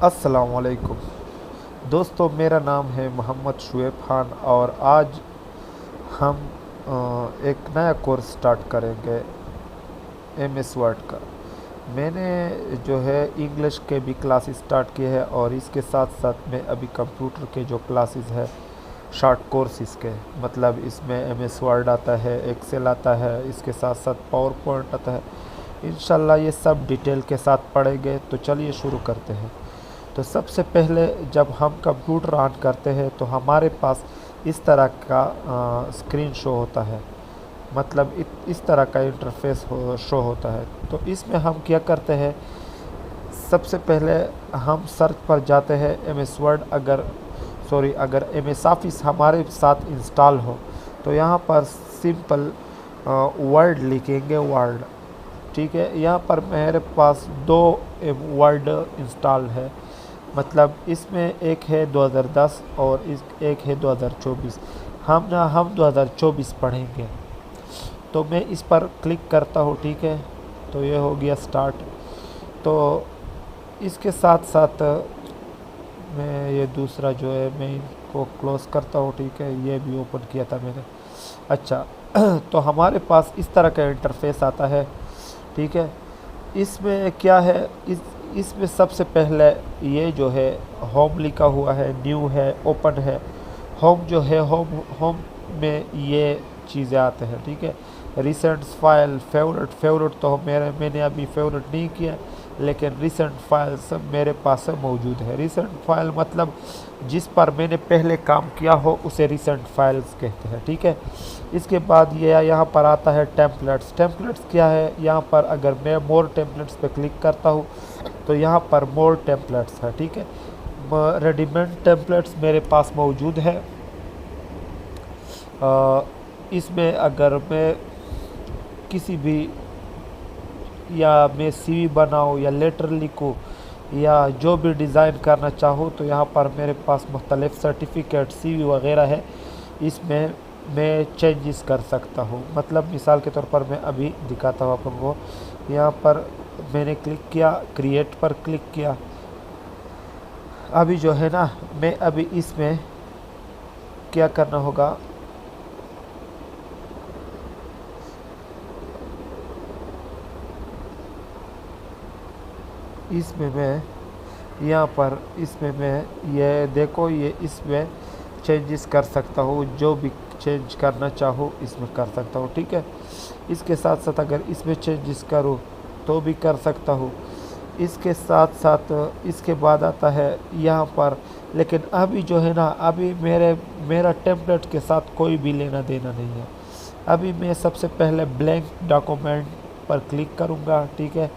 अस्सलामुअलैकुम दोस्तों, मेरा नाम है मोहम्मद शुएब खान और आज हम एक नया कोर्स स्टार्ट करेंगे एमएस वर्ड का। मैंने जो है इंग्लिश के भी क्लासेस स्टार्ट किए हैं और इसके साथ साथ में अभी कंप्यूटर के जो क्लासेस है शॉर्ट कोर्स इसके, मतलब इसमें एमएस वर्ड आता है, एक्सेल आता है, इसके साथ साथ पावर पॉइंट आता है। इंशाल्लाह ये सब डिटेल के साथ पढ़ेंगे। तो चलिए शुरू करते हैं। तो सबसे पहले जब हम कंप्यूटर ऑन करते हैं तो हमारे पास इस तरह का स्क्रीन शो होता है, मतलब इस तरह का इंटरफेस शो होता है। तो इसमें हम क्या करते हैं, सबसे पहले हम सर्च पर जाते हैं एमएस वर्ड। अगर एमएस ऑफिस हमारे साथ इंस्टॉल हो तो यहाँ पर सिंपल वर्ड लिखेंगे, वर्ड। ठीक है, यहाँ पर मेरे पास दो वर्ड इंस्टॉल है, मतलब इसमें एक है 2010 और एक है 2024। हम 2024 पढ़ेंगे। तो मैं इस पर क्लिक करता हूँ। ठीक है, तो ये हो गया स्टार्ट। तो इसके साथ साथ मैं ये दूसरा जो है मैं इनको क्लोज़ करता हूँ। ठीक है, ये भी ओपन किया था मैंने। अच्छा तो हमारे पास इस तरह का इंटरफेस आता है। ठीक है, इसमें क्या है, इसमें सबसे पहले ये जो है होम लिखा हुआ है, न्यू है, ओपन है। होम जो है, होम में ये चीज़ें आते हैं। ठीक है, रिसेंट्स फाइल, फेवरेट तो मैंने अभी फेवरेट नहीं किया, लेकिन रिसेंट फाइल सब मेरे पास मौजूद है। रिसेंट फाइल मतलब जिस पर मैंने पहले काम किया हो उसे रिसेंट फाइल्स कहते हैं। ठीक है, इसके बाद ये यहाँ पर आता है टेम्पलेट्स। टेम्पलेट्स क्या है, यहाँ पर अगर मैं मोर टेम्पलेट्स पे क्लिक करता हूँ तो यहाँ पर मोर टेम्पलेट्स है। ठीक है, रेडीमेड टेम्पलेट्स मेरे पास मौजूद है। इसमें अगर मैं किसी भी, या मैं सीवी बनाऊँ या लेटर लिखूँ या जो भी डिज़ाइन करना चाहूँ तो यहाँ पर मेरे पास मुख्तलिफ़ सर्टिफिकेट, सीवी वगैरह है। इसमें मैं चेंजेस कर सकता हूँ। मतलब मिसाल के तौर पर मैं अभी दिखाता हूँ अपन को। यहाँ पर मैंने क्लिक किया, क्रिएट पर क्लिक किया। अभी जो है ना, मैं अभी इसमें क्या करना होगा, इसमें मैं यहाँ पर इसमें मैं ये देखो, ये इसमें चेंजेस कर सकता हूँ। जो भी चेंज करना चाहूँ इसमें कर सकता हूँ। ठीक है, इसके साथ साथ अगर इसमें चेंजेस करूँ तो भी कर सकता हूँ। इसके साथ साथ इसके बाद आता है यहाँ पर, लेकिन अभी जो है ना, अभी मेरा टेम्पलेट के साथ कोई भी लेना देना नहीं है। अभी मैं सबसे पहले ब्लैंक डॉक्यूमेंट पर क्लिक करूँगा। ठीक है,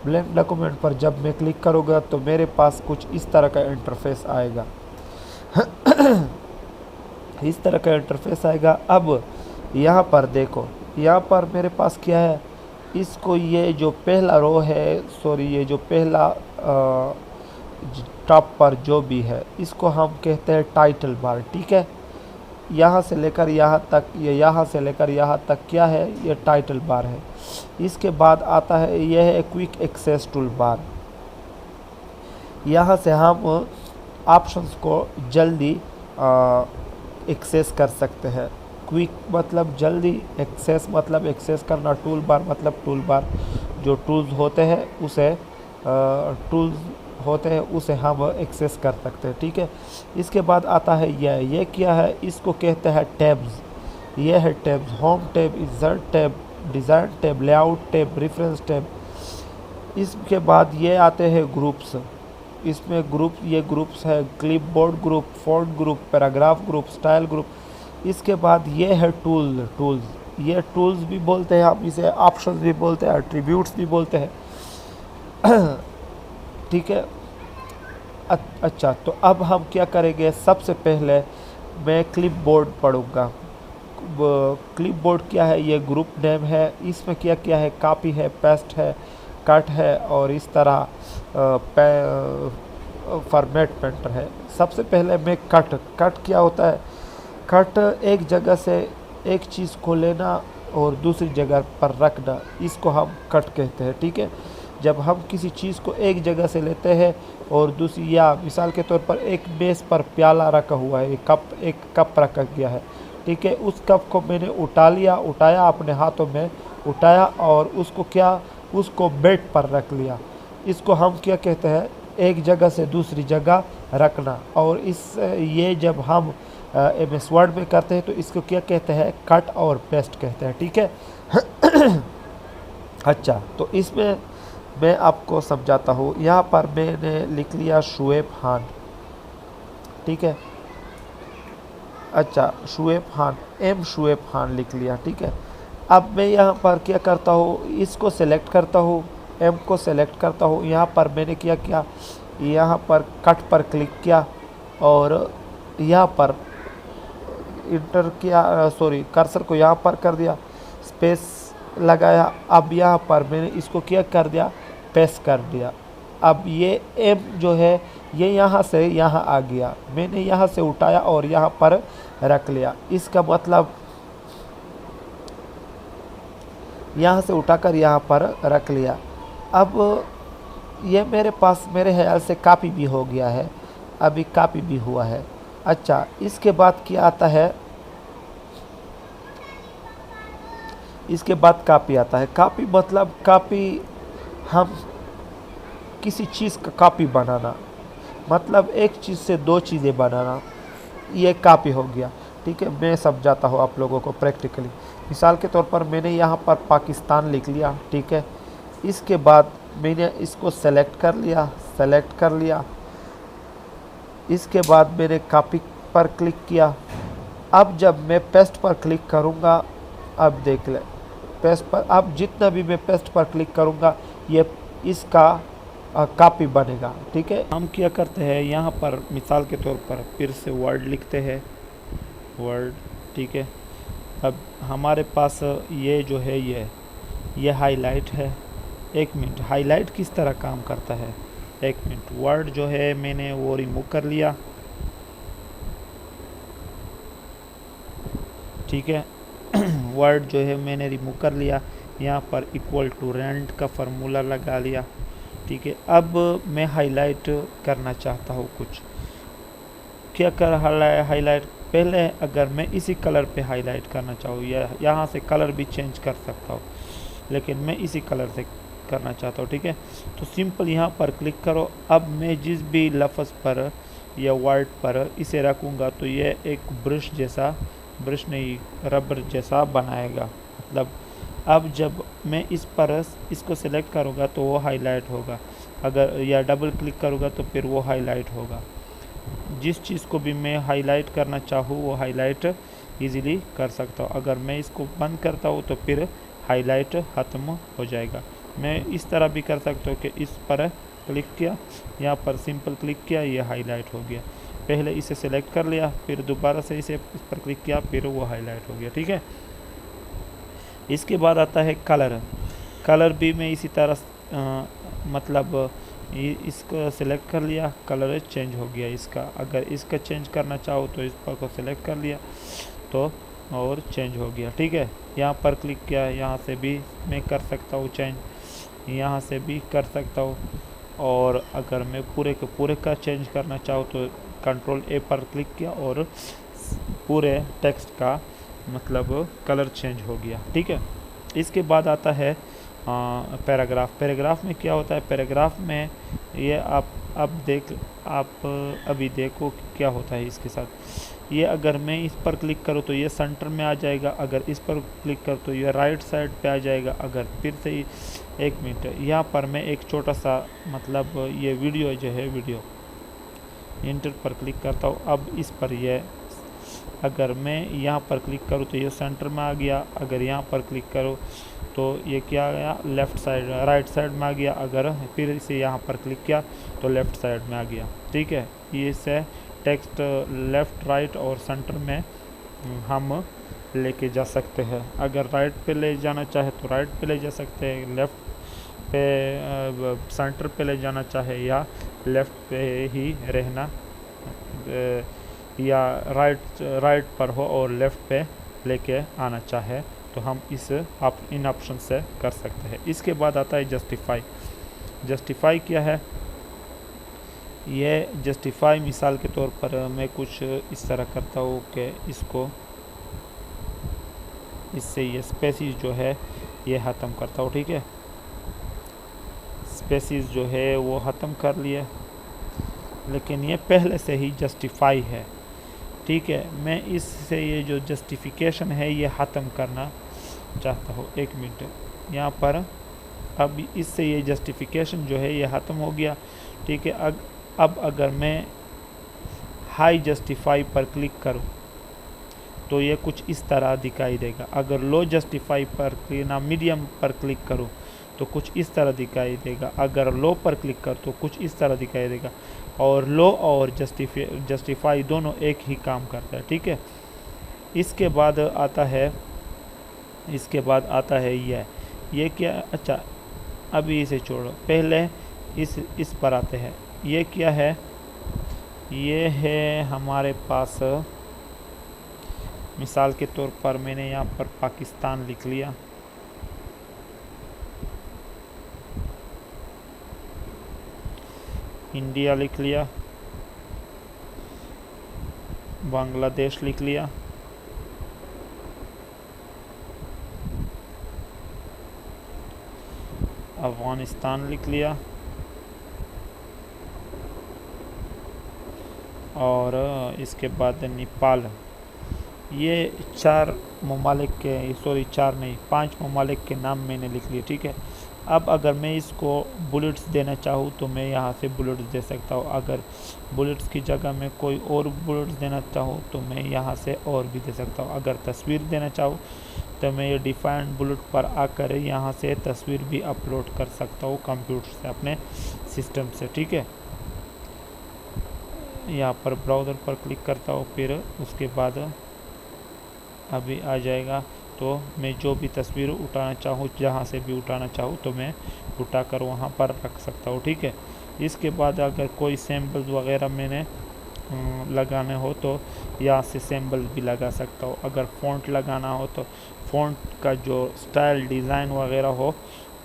ब्लैंक डॉक्यूमेंट पर जब मैं क्लिक करूँगा तो मेरे पास कुछ इस तरह का इंटरफेस आएगा। इस तरह का इंटरफेस आएगा। अब यहाँ पर देखो, यहाँ पर मेरे पास क्या है, इसको ये जो पहला रो है, ये जो पहला टॉप पर जो भी है इसको हम कहते हैं टाइटल बार। ठीक है, यहाँ से लेकर यहाँ तक, ये यहाँ से लेकर यहाँ तक क्या है, ये टाइटल बार है। इसके बाद आता है, यह है क्विक एक्सेस टूल बार। यहाँ से हम ऑप्शंस को जल्दी एक्सेस कर सकते हैं। क्विक मतलब जल्दी, एक्सेस मतलब एक्सेस करना, टूल बार मतलब टूल बार जो टूल्स होते हैं उसे हम एक्सेस कर सकते हैं। ठीक है, इसके बाद आता है ये क्या है, इसको कहते हैं टैब्स। ये है tabs, home tab, insert tab, design tab, layout tab, reference tab. इसके बाद ये आते हैं ग्रुप्स। इसमें ये ग्रुप्स है, clipboard group, font group, paragraph group, style group. इसके बाद ये है टूल्स। ये टूल्स भी बोलते हैं, हम इसे ऑप्शंस भी बोलते हैं, एट्रीब्यूट्स भी बोलते हैं। ठीक है, अच्छा तो अब हम क्या करेंगे, सबसे पहले मैं क्लिपबोर्ड पढ़ूँगा। क्लिपबोर्ड क्या है, ये ग्रुप नेम है। इसमें क्या क्या है, कॉपी है, पेस्ट है, कट है और इस तरह फॉर्मेट पेंटर है। सबसे पहले मैं कट क्या होता है, कट एक जगह से एक चीज़ को लेना और दूसरी जगह पर रखना, इसको हम कट कहते हैं। ठीक है, जब हम किसी चीज़ को एक जगह से लेते हैं और दूसरी, या मिसाल के तौर पर एक मेज़ पर प्याला रखा हुआ है, एक कप रखा गया है, ठीक है, उस कप को मैंने उठाया अपने हाथों में उठाया और उसको बेड पर रख लिया। इसको हम क्या कहते हैं, एक जगह से दूसरी जगह रखना। और ये जब हम MS वर्ड में करते हैं तो इसको क्या कहते हैं, कट और पेस्ट कहते हैं, ठीक है। अच्छा, तो इसमें मैं आपको समझाता हूँ। यहाँ पर मैंने लिख लिया शुएब खान, ठीक है। अच्छा, शुएब खान लिख लिया, ठीक है। अब मैं यहाँ पर क्या करता हूँ, इसको सेलेक्ट करता हूँ, M को सेलेक्ट करता हूँ। यहाँ पर मैंने किया, यहाँ पर कट पर क्लिक किया और यहाँ पर इंटर किया, कर्सर को यहाँ पर कर दिया, स्पेस लगाया। अब यहाँ पर मैंने इसको क्या कर दिया, पेस्ट कर दिया। अब ये M जो है ये यहाँ से यहाँ आ गया, मैंने यहाँ से उठाया और यहाँ पर रख लिया। इसका मतलब यहाँ से उठाकर यहाँ पर रख लिया। अब ये मेरे पास मेरे ख्याल से कॉपी भी हो गया है, अभी कॉपी भी हुआ है। अच्छा, इसके बाद क्या आता है, इसके बाद कॉपी आता है। कॉपी मतलब हम किसी चीज़ का कॉपी बनाना, मतलब एक चीज़ से दो चीज़ें बनाना, ये कॉपी हो गया, ठीक है। मैं समझाता हूँ आप लोगों को प्रैक्टिकली। मिसाल के तौर पर मैंने यहाँ पर पाकिस्तान लिख लिया, ठीक है। इसके बाद मैंने इसको सेलेक्ट कर लिया। इसके बाद मैंने कॉपी पर क्लिक किया। अब जब मैं पेस्ट पर क्लिक करूँगा, अब देख ले, पेस्ट पर अब जितना भी मैं पेस्ट पर क्लिक करूँगा ये इसका कॉपी बनेगा, ठीक है। हम क्या करते हैं, यहाँ पर मिसाल के तौर पर फिर से वर्ड लिखते हैं, वर्ड, ठीक है। अब हमारे पास ये जो है ये हाईलाइट है। एक मिनट, हाईलाइट किस तरह काम करता है, एक मिनट। वर्ड जो है मैंने वो रिमूव कर लिया, ठीक है। वर्ड जो है मैंने रिमूव कर लिया, यहाँ पर इक्वल टू रेंट का फार्मूला लगा लिया, ठीक है। अब मैं हाईलाइट करना चाहता हूँ कुछ, क्या कर हाईलाइट, पहले अगर मैं इसी कलर पे हाईलाइट करना चाहूँ या यहाँ से कलर भी चेंज कर सकता हूँ, लेकिन मैं इसी कलर से करना चाहता हूँ, ठीक है। तो सिंपल यहाँ पर क्लिक करो। अब मैं जिस भी लफ्ज़ पर या वर्ड पर इसे रखूँगा तो ये एक ब्रश नहीं, रबर जैसा बनाएगा। मतलब अब जब मैं इसको सेलेक्ट करूँगा तो वो हाईलाइट होगा, अगर या डबल क्लिक करूँगा तो फिर वो हाईलाइट होगा। जिस चीज़ को भी मैं हाईलाइट करना चाहूँ वो हाईलाइट इजीली कर सकता हूँ। अगर मैं इसको बंद करता हूँ तो फिर हाईलाइट ख़त्म हो जाएगा। मैं इस तरह भी कर सकता हूँ कि इस पर क्लिक किया, यहाँ पर सिंपल क्लिक किया, ये हाईलाइट हो गया। पहले इसे सेलेक्ट कर लिया, फिर दोबारा से इस पर क्लिक किया, फिर वो हाईलाइट हो गया, ठीक है। इसके बाद आता है कलर भी मैं इसी तरह मतलब इसको सेलेक्ट कर लिया, कलर चेंज हो गया इसका। अगर इसका चेंज करना चाहो तो इस पर को सेलेक्ट कर लिया तो और चेंज हो गया, ठीक है। यहाँ पर क्लिक किया, यहाँ से भी मैं कर सकता हूँ चेंज, यहाँ से भी कर सकता हूँ। और अगर मैं पूरे के पूरे का चेंज करना चाहूँ तो कंट्रोल A पर क्लिक किया और पूरे टेक्स्ट का मतलब कलर चेंज हो गया, ठीक है। इसके बाद आता है पैराग्राफ में क्या होता है, पैराग्राफ में ये आप अभी देखो क्या होता है इसके साथ। ये अगर मैं इस पर क्लिक करूँ तो ये सेंटर में आ जाएगा, अगर इस पर क्लिक करूँ तो ये राइट साइड पे आ जाएगा। अगर फिर से एक मिनट, यहाँ पर मैं एक छोटा सा मतलब ये वीडियो जो है, वीडियो इंटर पर क्लिक करता हूँ। अब इस पर ये अगर मैं यहाँ पर क्लिक करूँ तो ये सेंटर में आ गया, अगर यहाँ पर क्लिक करूँ तो ये क्या आ गया, लेफ़्ट साइड राइट साइड में आ गया। अगर फिर इसे यहाँ पर क्लिक किया तो लेफ़्ट साइड में आ गया, ठीक है। ये से टेक्स्ट लेफ़्ट राइट और सेंटर में हम लेके जा सकते हैं। अगर राइट पे ले जाना चाहे तो राइट पे ले जा सकते हैं, लेफ़्ट पे सेंटर पे ले जाना चाहे या लेफ़्ट पे ही रहना या राइट पर हो और लेफ़्ट पे लेके आना चाहे तो हम इन ऑप्शन से कर सकते हैं। इसके बाद आता है जस्टिफाई। जस्टिफाई क्या है? ये जस्टिफाई मिसाल के तौर पर मैं कुछ इस तरह करता हूँ कि इससे ये स्पेसिस जो है ये ख़त्म करता हूँ, ठीक है। स्पेसिस जो है वो ख़त्म कर लिए, लेकिन ये पहले से ही जस्टिफाई है, ठीक है। मैं इससे ये जो जस्टिफिकेशन है ये ख़त्म करना चाहता हूँ। एक मिनट यहाँ पर, अब इससे ये जस्टिफिकेशन जो है ये ख़त्म हो गया, ठीक है। अब अगर मैं हाई जस्टिफाई पर क्लिक करूँ तो ये कुछ इस तरह दिखाई देगा। अगर लो जस्टिफाई पर ना मीडियम पर क्लिक करूँ तो कुछ इस तरह दिखाई देगा। अगर लो पर क्लिक कर तो कुछ इस तरह दिखाई देगा। और लो और जस्टिफाई दोनों एक ही काम करता है, ठीक है। इसके बाद आता है ये क्या, अच्छा अभी इसे छोड़ो, पहले इस पर आते हैं। ये क्या है? ये है हमारे पास, मिसाल के तौर पर मैंने यहाँ पर पाकिस्तान लिख लिया, इंडिया लिख लिया, बांग्लादेश लिख लिया, अफगानिस्तान लिख लिया, और इसके बाद नेपाल। ये 5 ममालिक के नाम मैंने लिख लिए, ठीक है। अब अगर मैं इसको बुलेट्स देना चाहूँ तो मैं यहाँ से बुलेट्स दे सकता हूँ। अगर बुलेट्स की जगह मैं कोई और बुलेट्स देना चाहूँ तो मैं यहाँ से और भी दे सकता हूँ। अगर तस्वीर देना चाहूँ तो मैं ये डिफाइंड बुलेट पर आकर यहाँ से तस्वीर भी अपलोड कर सकता हूँ कंप्यूटर से, अपने सिस्टम से, ठीक है। यहाँ पर ब्राउज़र पर क्लिक करता हूँ, फिर उसके बाद अभी आ जाएगा। तो मैं जो भी तस्वीर उठाना चाहूँ, जहाँ से भी उठाना चाहूँ तो मैं उठाकर वहाँ पर रख सकता हूँ, ठीक है। इसके बाद अगर कोई सैम्पल्स वगैरह मैंने लगाने हो तो यहाँ से सैम्पल्स भी लगा सकता हूँ। अगर फ़ॉन्ट लगाना हो तो फ़ॉन्ट का जो स्टाइल डिज़ाइन वगैरह हो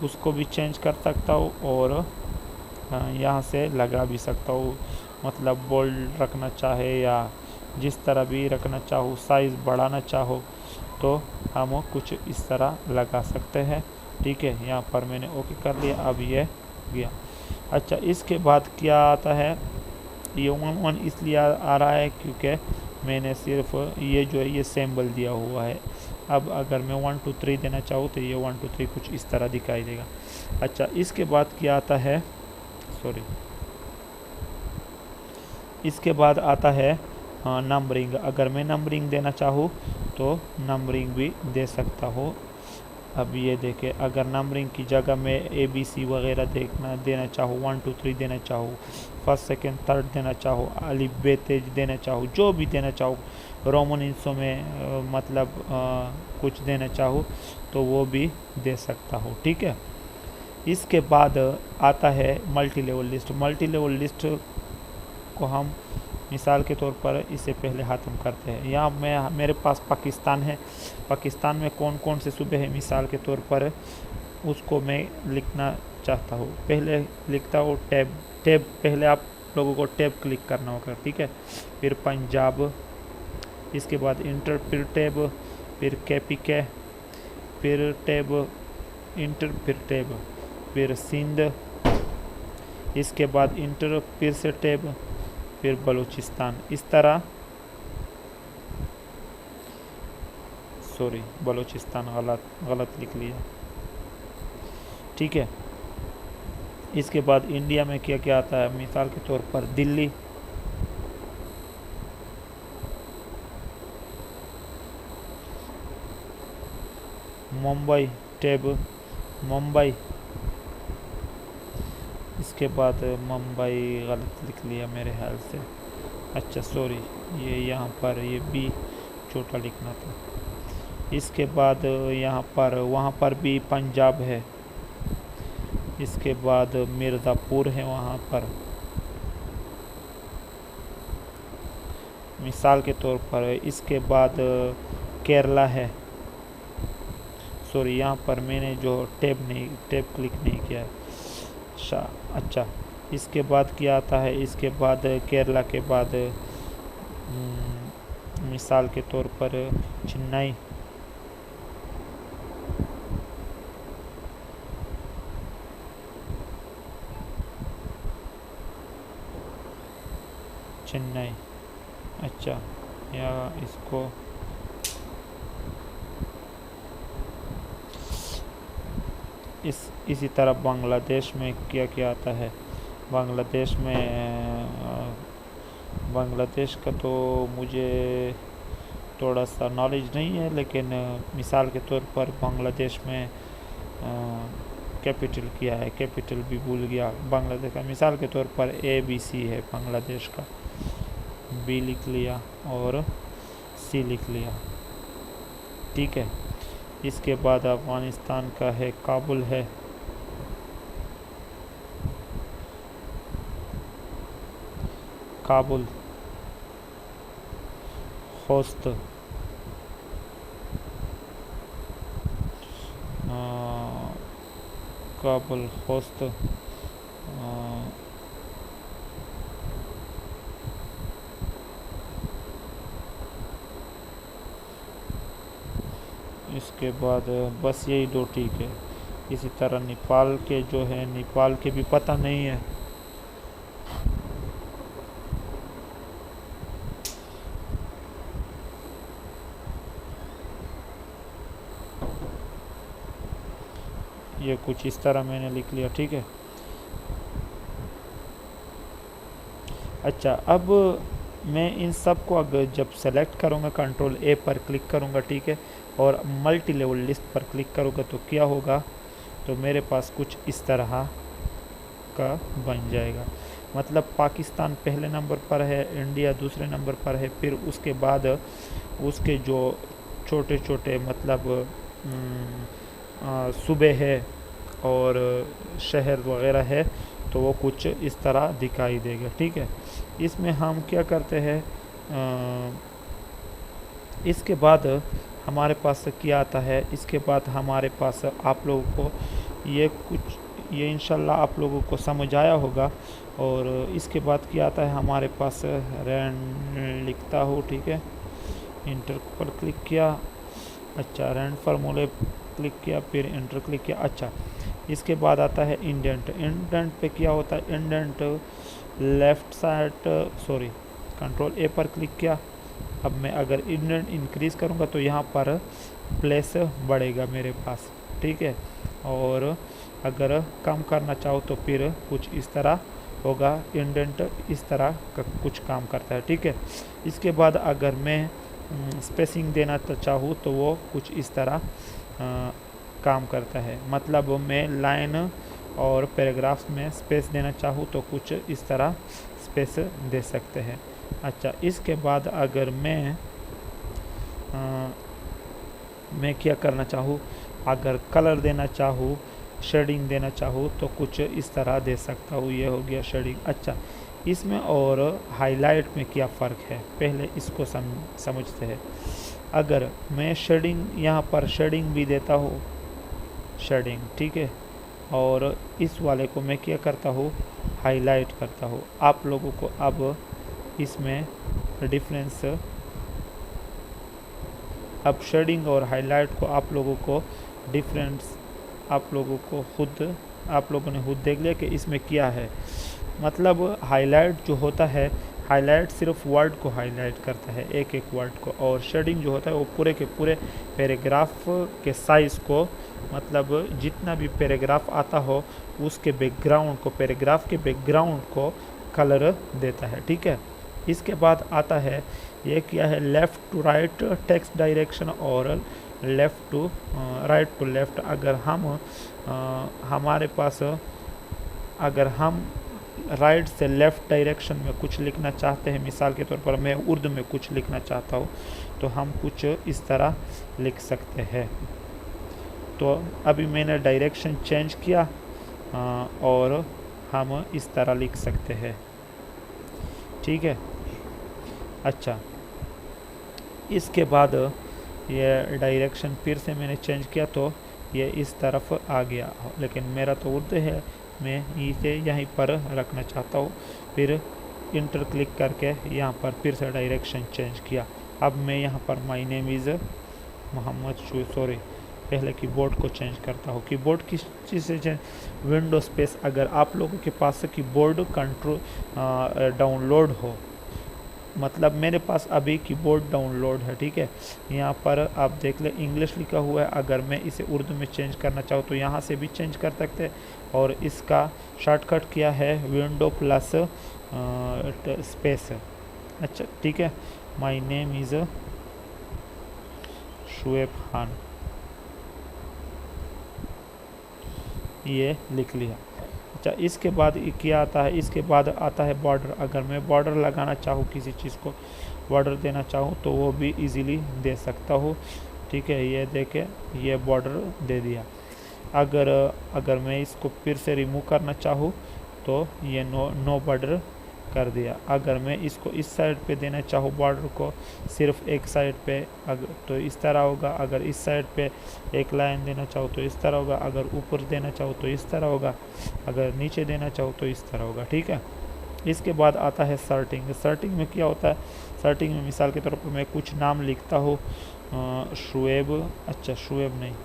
उसको भी चेंज कर सकता हूँ, और यहाँ से लगा भी सकता हूँ। मतलब बोल्ड रखना चाहे या जिस तरह भी रखना चाहो, साइज़ बढ़ाना चाहो तो हम कुछ इस तरह लगा सकते हैं, ठीक है। यहाँ पर मैंने ओके कर लिया, अब ये गया। अच्छा, इसके बाद क्या आता है? ये 1 इसलिए आ रहा है क्योंकि मैंने सिर्फ ये जो है ये सिंबल दिया हुआ है। अब अगर मैं 1 2 3 देना चाहूँ तो ये 1 2 3 कुछ इस तरह दिखाई देगा। अच्छा, इसके बाद क्या आता है? इसके बाद आता है नंबरिंग। अगर मैं नंबरिंग देना चाहूँ तो नंबरिंग भी दे सकता हूँ। अब ये देखें, अगर नंबरिंग की जगह मैं ABC वगैरह देना चाहूँ, 1 2 3 देना चाहूँ, फर्स्ट सेकंड थर्ड देना चाहूँ, अलिफ बे तेज देना चाहूँ, जो भी देना चाहूँ, रोमन इंसों में मतलब कुछ देना चाहूँ तो वो भी दे सकता हूँ, ठीक है। इसके बाद आता है multi level list. Multi level list को हम मिसाल के तौर पर इसे पहले ख़त्म करते हैं। यहाँ मेरे पास पाकिस्तान है। पाकिस्तान में कौन कौन से सूबे हैं मिसाल के तौर पर उसको मैं लिखना चाहता हूँ। पहले लिखता हूँ टैब। पहले आप लोगों को टैब क्लिक करना होगा, ठीक है। फिर पंजाब, इसके बाद इंटर, फिर टैब, फिर KPK, फिर टैब, इंटर, फिर टैब, फिर सिंध, इसके बाद इंटर, फिर से टैब, फिर बलूचिस्तान। इस तरह बलूचिस्तान गलत लिख लिया, ठीक है। इसके बाद इंडिया में क्या क्या आता है? मिसाल के तौर पर दिल्ली, मुंबई, टैब मुंबई, इसके बाद मुंबई गलत लिख लिया मेरे ख्याल से। अच्छा ये यहाँ पर ये भी छोटा लिखना था। इसके बाद यहाँ पर वहाँ पर भी पंजाब है। इसके बाद मिर्ज़ापुर है वहाँ पर, मिसाल के तौर पर। इसके बाद केरला है। यहाँ पर मैंने जो टैब क्लिक नहीं किया है। अच्छा, इसके बाद क्या आता है? इसके बाद केरला के बाद मिसाल के तौर पर चेन्नई, चेन्नई। अच्छा, या इसको इसी तरह बांग्लादेश में क्या क्या आता है? बांग्लादेश में बांग्लादेश का तो मुझे थोड़ा सा नॉलेज नहीं है, लेकिन मिसाल के तौर पर बांग्लादेश में कैपिटल क्या है? कैपिटल भी भूल गया बांग्लादेश का। मिसाल के तौर पर ABC है बांग्लादेश का, B लिख लिया और C लिख लिया, ठीक है। इसके बाद अफगानिस्तान का है काबुल है, काबुल, खोस्त, काबुल, खोस्त, इसके बाद बस यही दो, ठीक है। इसी तरह नेपाल के जो है, नेपाल के भी पता नहीं है। ये कुछ इस तरह मैंने लिख लिया, ठीक है। अच्छा, अब मैं इन सब को अगर जब सेलेक्ट करूँगा, कंट्रोल A पर क्लिक करूँगा, ठीक है, और मल्टी लेवल लिस्ट पर क्लिक करूँगा तो क्या होगा? तो मेरे पास कुछ इस तरह का बन जाएगा। मतलब पाकिस्तान पहले नंबर पर है, इंडिया दूसरे नंबर पर है, फिर उसके बाद उसके जो छोटे छोटे मतलब सूबे है और शहर वगैरह है, तो वो कुछ इस तरह दिखाई देगा, ठीक है। इसमें हम क्या करते हैं, इसके बाद हमारे पास क्या आता है? इसके बाद हमारे पास आप लोगों को ये इंशाल्लाह आप लोगों को समझ आया होगा। और इसके बाद क्या आता है हमारे पास? रैंड लिखता हूँ, ठीक है, इंटर पर क्लिक किया। अच्छा, रैंड फार्मूले क्लिक किया, फिर इंटर क्लिक किया। अच्छा, इसके बाद आता है इंडेंट। इंडेंट पे क्या होता है? Indent left side, sorry, control A पर क्लिक किया। अब मैं अगर इंडेंट इंक्रीज़ करूँगा तो यहाँ पर प्लेस बढ़ेगा मेरे पास, ठीक है। और अगर कम करना चाहो तो फिर कुछ इस तरह होगा। इंडेंट इस तरह का कुछ काम करता है, ठीक है। इसके बाद अगर मैं स्पेसिंग देना चाहूँ तो वो कुछ इस तरह काम करता है। मतलब मैं लाइन और पैराग्राफ्स में स्पेस देना चाहूँ तो कुछ इस तरह स्पेस दे सकते हैं। अच्छा, इसके बाद अगर मैं क्या करना चाहूँ, अगर कलर देना चाहूँ, शेडिंग देना चाहूँ तो कुछ इस तरह दे सकता हूँ। ये हो गया शेडिंग। अच्छा, इसमें और हाईलाइट में क्या फ़र्क है, पहले इसको समझते हैं। अगर मैं शेडिंग, यहाँ पर शेडिंग भी देता हूँ, शेडिंग, ठीक है, और इस वाले को मैं क्या करता हूँ, हाईलाइट करता हूँ। आप लोगों को अब इसमें डिफरेंस, अब शेडिंग और हाईलाइट को आप लोगों को डिफरेंस आप लोगों ने खुद देख लिया कि इसमें क्या है। मतलब हाईलाइट जो होता है, हाईलाइट सिर्फ वर्ड को हाईलाइट करता है, एक एक वर्ड को, और शेडिंग जो होता है वो पूरे के पूरे पैराग्राफ के साइज़ को, मतलब जितना भी पैराग्राफ आता हो उसके बैकग्राउंड को, पैराग्राफ के बैकग्राउंड को कलर देता है, ठीक है। इसके बाद आता है ये क्या है, left to right text direction और left to right to left. अगर हमारे पास अगर हम राइट से लेफ़्ट डायरेक्शन में कुछ लिखना चाहते हैं, मिसाल के तौर पर मैं उर्दू में कुछ लिखना चाहता हूँ तो हम कुछ इस तरह लिख सकते हैं। तो अभी मैंने डायरेक्शन चेंज किया और हम इस तरह लिख सकते हैं, ठीक है। अच्छा, इसके बाद ये डायरेक्शन फिर से मैंने चेंज किया तो ये इस तरफ आ गया, लेकिन मेरा तो उर्दू है, मैं इसे यहीं पर रखना चाहता हूँ। फिर इंटर क्लिक करके यहाँ पर फिर से डायरेक्शन चेंज किया। अब मैं यहाँ पर my name is Mohammed sorry पहले कीबोर्ड को चेंज करता हूँ। कीबोर्ड किस चीज़ से चेंज, विंडो स्पेस अगर आप लोगों के पास कीबोर्ड कंट्रोल डाउनलोड हो, मतलब मेरे पास अभी कीबोर्ड डाउनलोड है, ठीक है। यहाँ पर आप देख ले इंग्लिश लिखा हुआ है, अगर मैं इसे उर्दू में चेंज करना चाहूँ तो यहाँ से भी चेंज कर सकते हैं। और इसका शॉर्टकट क्या है, विंडो प्लस स्पेस। अच्छा ठीक है, my name is Shoaib Khan, ये लिख लिया। अच्छा इसके बाद क्या आता है, इसके बाद आता है बॉर्डर। अगर मैं बॉर्डर लगाना चाहूँ, किसी चीज़ को बॉर्डर देना चाहूँ तो वो भी इजीली दे सकता हूँ, ठीक है। ये देखे ये बॉर्डर दे दिया। अगर मैं इसको फिर से रिमूव करना चाहूँ तो ये नो बॉर्डर कर दिया। अगर मैं इसको इस साइड पे देना चाहूँ बॉर्डर को सिर्फ एक साइड पे, तो इस तरह होगा। अगर इस साइड पे एक लाइन देना चाहूँ तो इस तरह होगा। अगर ऊपर देना चाहूँ तो इस तरह होगा। अगर नीचे देना चाहूँ तो इस तरह होगा, ठीक है। इसके बाद आता है सर्टिंग। सर्टिंग में क्या होता है, सर्टिंग में मिसाल के तौर पर मैं कुछ नाम लिखता हूँ, शुएब, अच्छा शुएब नहीं,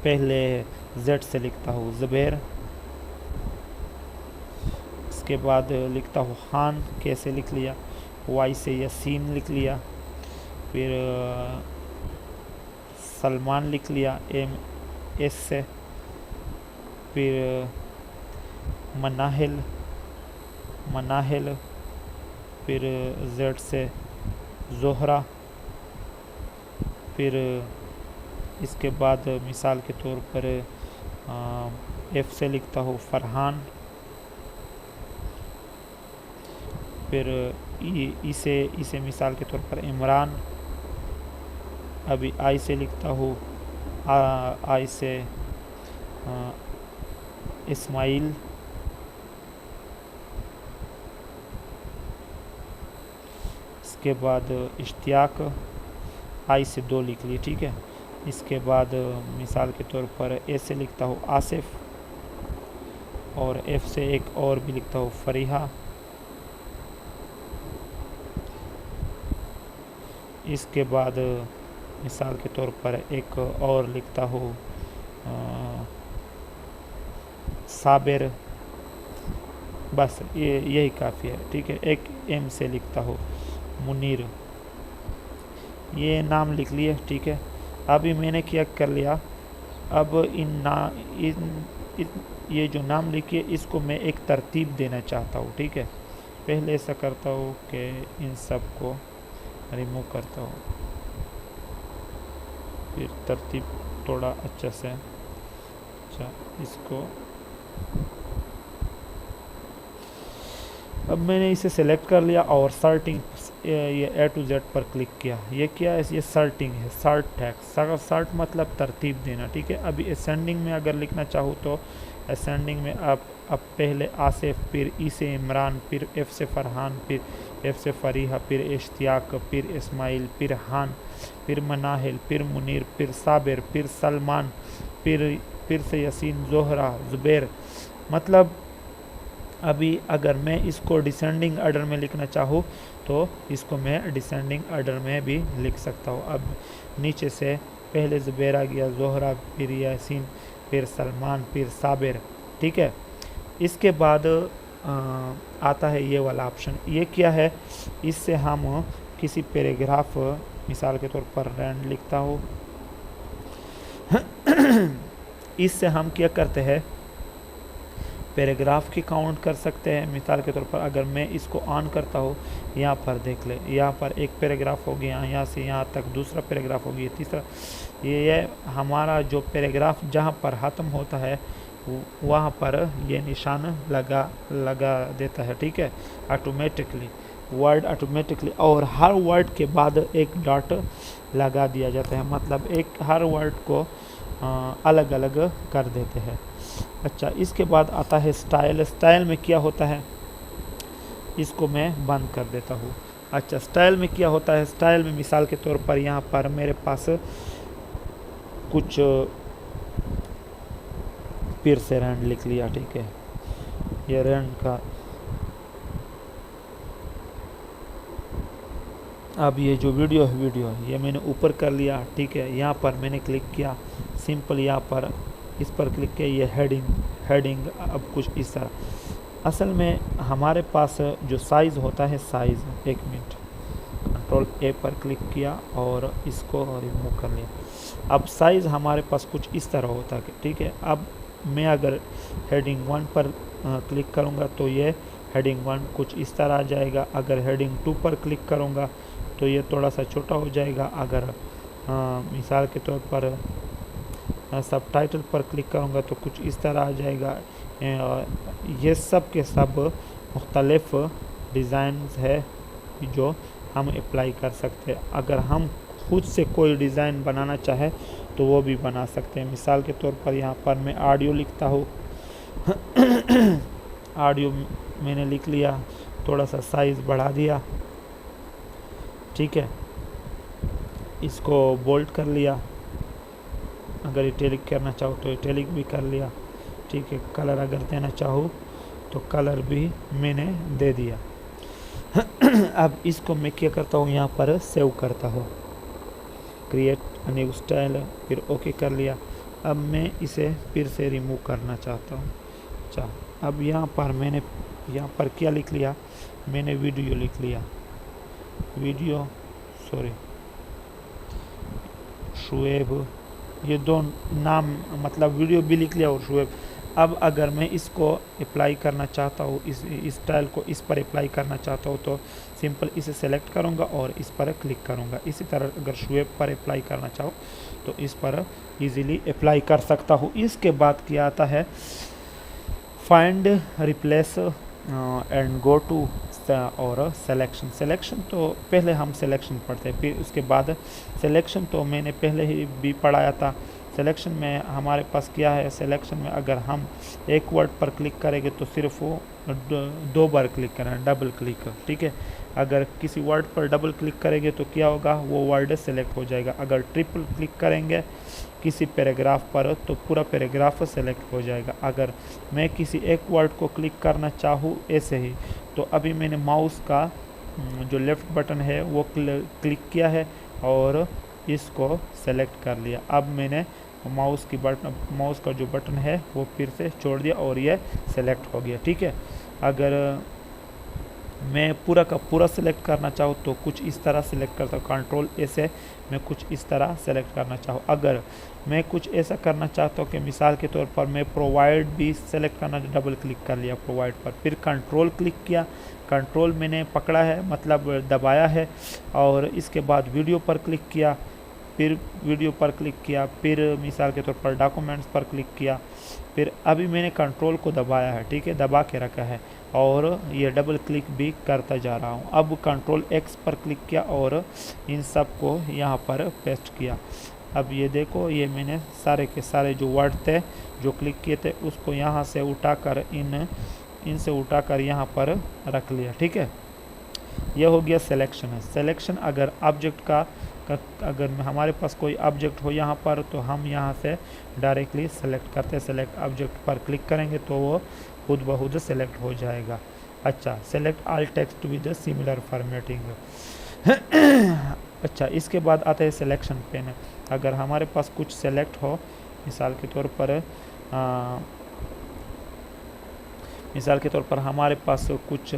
पहले जेड से लिखता हूँ ज़ुबैर, इसके बाद लिखता हूँ खान, कैसे लिख लिया, वाई से यासीन लिख लिया। फिर सलमान लिख लिया एम एस से। फिर मनाहिल, फिर जेड से जोहरा। फिर इसके बाद मिसाल के तौर पर एफ से लिखता हूँ फरहान। फिर इसे मिसाल के तौर पर इमरान। अभी आई से लिखता हूँ आई से इस्माइल। इसके बाद इश्तियाक, आई से 2 लिख ली, ठीक है। इसके बाद मिसाल के तौर पर ए से लिखता हूँ आसिफ, और एफ से एक और भी लिखता हूँ फरीहा। इसके बाद मिसाल के तौर पर एक और लिखता हूँ साबिर, बस यही काफ़ी है, ठीक है। एक एम से लिखता हूँ मुनीर। ये नाम लिख लिए, ठीक है। अभी मैंने क्या कर लिया, अब ये जो नाम लिखिए इसको मैं एक तरतीब देना चाहता हूँ, ठीक है। पहले ऐसा करता हूँ कि इन सब को रिमूव करता हूँ, फिर तरतीब थोड़ा अच्छा से। अच्छा इसको अब मैंने इसे सेलेक्ट कर लिया और सर्टिंग ये ए टू जेड पर क्लिक किया। ये क्या है, ये सर्टिंग है, सर्ट टैग। सर्ट मतलब तरतीब देना, ठीक है। अभी असेंडिंग में अगर लिखना चाहूँ तो असेंडिंग में अब पहले आसिफ, फिर ई से इमरान, फिर एफ से फरहान, फिर एफ से फरीहा, फिर इश्तियाक, फिर इस्माइल, फिर हान, फिर मनाहिल, फिर मुनीर, फिर साबिर, फिर सलमान, फिर से यासीन, जोहरा, ज़ुबैर। मतलब अभी अगर मैं इसको डिसेंडिंग ऑर्डर में लिखना चाहूँ तो इसको मैं डिसेंडिंग ऑर्डर में भी लिख सकता हूँ। अब नीचे से पहले ज़ुबैर आ गया, जोहरा, फिर यासीन, फिर सलमान, फिर साबिर, ठीक है। इसके बाद आता है ये वाला ऑप्शन। ये क्या है, इससे हम किसी पैराग्राफ, मिसाल के तौर पर रैंड लिखता हूँ इससे हम क्या करते हैं, पैराग्राफ की काउंट कर सकते हैं। मिसाल के तौर पर अगर मैं इसको ऑन करता हूँ, यहाँ पर देख ले, यहाँ पर एक पैराग्राफ हो गया, यहाँ से यहाँ तक दूसरा पैराग्राफ हो गया, तीसरा। ये हमारा जो पैराग्राफ जहाँ पर ख़त्म होता है वहाँ पर ये निशान लगा देता है, ठीक है, ऑटोमेटिकली, वर्ड ऑटोमेटिकली। और हर वर्ड के बाद एक डॉट लगा दिया जाता है, मतलब एक हर वर्ड को अलग अलग कर देते हैं। अच्छा इसके बाद आता है स्टाइल। स्टाइल में क्या होता है, इसको मैं बंद कर देता हूँ। अच्छा स्टाइल में क्या होता है, स्टाइल में मिसाल के तौर पर यहाँ पर मेरे पास कुछ फिर से रैंड लिख लिया, ठीक है। ये रैंड का, अब ये जो वीडियो है ये मैंने ऊपर कर लिया, ठीक है। यहाँ पर मैंने क्लिक किया, सिंपल यहाँ पर इस पर क्लिक किया, ये हेडिंग अब कुछ इस तरह। असल में हमारे पास जो साइज़ होता है, साइज़, एक मिनट, कंट्रोल ए पर क्लिक किया और इसको रिमूव कर लिया। अब साइज़ हमारे पास कुछ इस तरह होता है, ठीक है। अब मैं अगर हेडिंग 1 पर क्लिक करूँगा तो ये हेडिंग 1 कुछ इस तरह आ जाएगा। अगर हेडिंग 2 पर क्लिक करूँगा तो ये थोड़ा सा छोटा हो जाएगा। अगर मिसाल के तौर पर सब टाइटल पर क्लिक करूँगा तो कुछ इस तरह आ जाएगा। ये सब के सब मुख्तलिफ डिज़ाइंस है जो हम अप्लाई कर सकते हैं। अगर हम खुद से कोई डिज़ाइन बनाना चाहे तो वो भी बना सकते हैं। मिसाल के तौर पर यहाँ पर मैं ऑडियो लिखता हूँ ऑडियो मैंने लिख लिया, थोड़ा सा साइज़ बढ़ा दिया, ठीक है। इसको बोल्ड कर लिया, अगर इटैलिक करना चाहो तो इटैलिक भी कर लिया, ठीक है। कलर अगर देना चाहो तो कलर भी मैंने दे दिया। अब इसको मैं क्या करता हूँ, यहाँ पर सेव करता हूँ, क्रिएट न्यू स्टाइल, फिर ओके कर लिया। अब मैं इसे फिर से रिमूव करना चाहता हूँ। अच्छा, अब यहाँ पर क्या लिख लिया, मैंने वीडियो लिख लिया, शुएब, ये दो नाम, मतलब वीडियो भी लिख लिया और शुएब। अब अगर मैं इसको अप्लाई करना चाहता हूँ, इस स्टाइल को इस पर अप्लाई करना चाहता हूँ तो सिंपल इसे सेलेक्ट करूँगा और इस पर क्लिक करूँगा। इसी तरह अगर शुएब पर अप्लाई करना चाहो तो इस पर इजीली अप्लाई कर सकता हूँ। इसके बाद क्या आता है, find, replace and go to और सिलेक्शन तो पहले हम सिलेक्शन पढ़ते हैं, फिर उसके बाद सिलेक्शन तो मैंने पहले ही भी पढ़ाया था। सिलेक्शन में हमारे पास क्या है, सिलेक्शन में अगर हम एक वर्ड पर क्लिक करेंगे तो सिर्फ वो 2 बार क्लिक करना, डबल क्लिक, ठीक है। अगर किसी वर्ड पर डबल क्लिक करेंगे तो क्या होगा, वो वर्ड सेलेक्ट हो जाएगा। अगर ट्रिपल क्लिक करेंगे किसी पैराग्राफ पर तो पूरा पैराग्राफ सेलेक्ट हो जाएगा। अगर मैं किसी एक वर्ड को क्लिक करना चाहूँ ऐसे ही, तो अभी मैंने माउस का जो लेफ़्ट बटन है वो क्लिक किया है और इसको सेलेक्ट कर लिया। अब मैंने माउस का जो बटन है वो फिर से छोड़ दिया और ये सेलेक्ट हो गया, ठीक है। अगर मैं पूरा का पूरा सेलेक्ट करना चाहूँ तो कुछ इस तरह सेलेक्ट करता हूँ, कंट्रोल ए से मैं कुछ इस तरह सेलेक्ट करना चाहूँ। अगर मैं कुछ ऐसा करना चाहता हूँ कि मिसाल के तौर पर मैं प्रोवाइड भी सेलेक्ट करना, डबल क्लिक कर लिया प्रोवाइड पर, फिर कंट्रोल क्लिक किया, कंट्रोल मैंने पकड़ा है मतलब दबाया है, और इसके बाद वीडियो पर क्लिक किया, फिर वीडियो पर क्लिक किया, फिर मिसाल के तौर पर डॉक्यूमेंट्स पर क्लिक किया, फिर अभी मैंने कंट्रोल को दबाया है, ठीक है, दबा के रखा है और ये डबल क्लिक भी करता जा रहा हूँ। अब कंट्रोल एक्स पर क्लिक किया और इन सब को यहाँ पर पेस्ट किया। अब ये देखो, ये मैंने सारे के सारे जो वर्ड थे जो क्लिक किए थे उसको यहाँ से उठाकर इनसे उठाकर यहाँ पर रख लिया, ठीक है। यह हो गया सिलेक्शन है। सिलेक्शन अगर ऑब्जेक्ट का अगर हमारे पास कोई ऑब्जेक्ट हो यहाँ पर तो हम यहाँ से डायरेक्टली सेलेक्ट करते हैं, सेलेक्ट ऑब्जेक्ट पर क्लिक करेंगे तो वो खुद ब खुद सेलेक्ट हो जाएगा। अच्छा, select all text with similar formatting. अच्छा, इसके बाद आता है सिलेक्शन पेन। अगर हमारे पास कुछ सेलेक्ट हो, मिसाल के तौर पर हमारे पास कुछ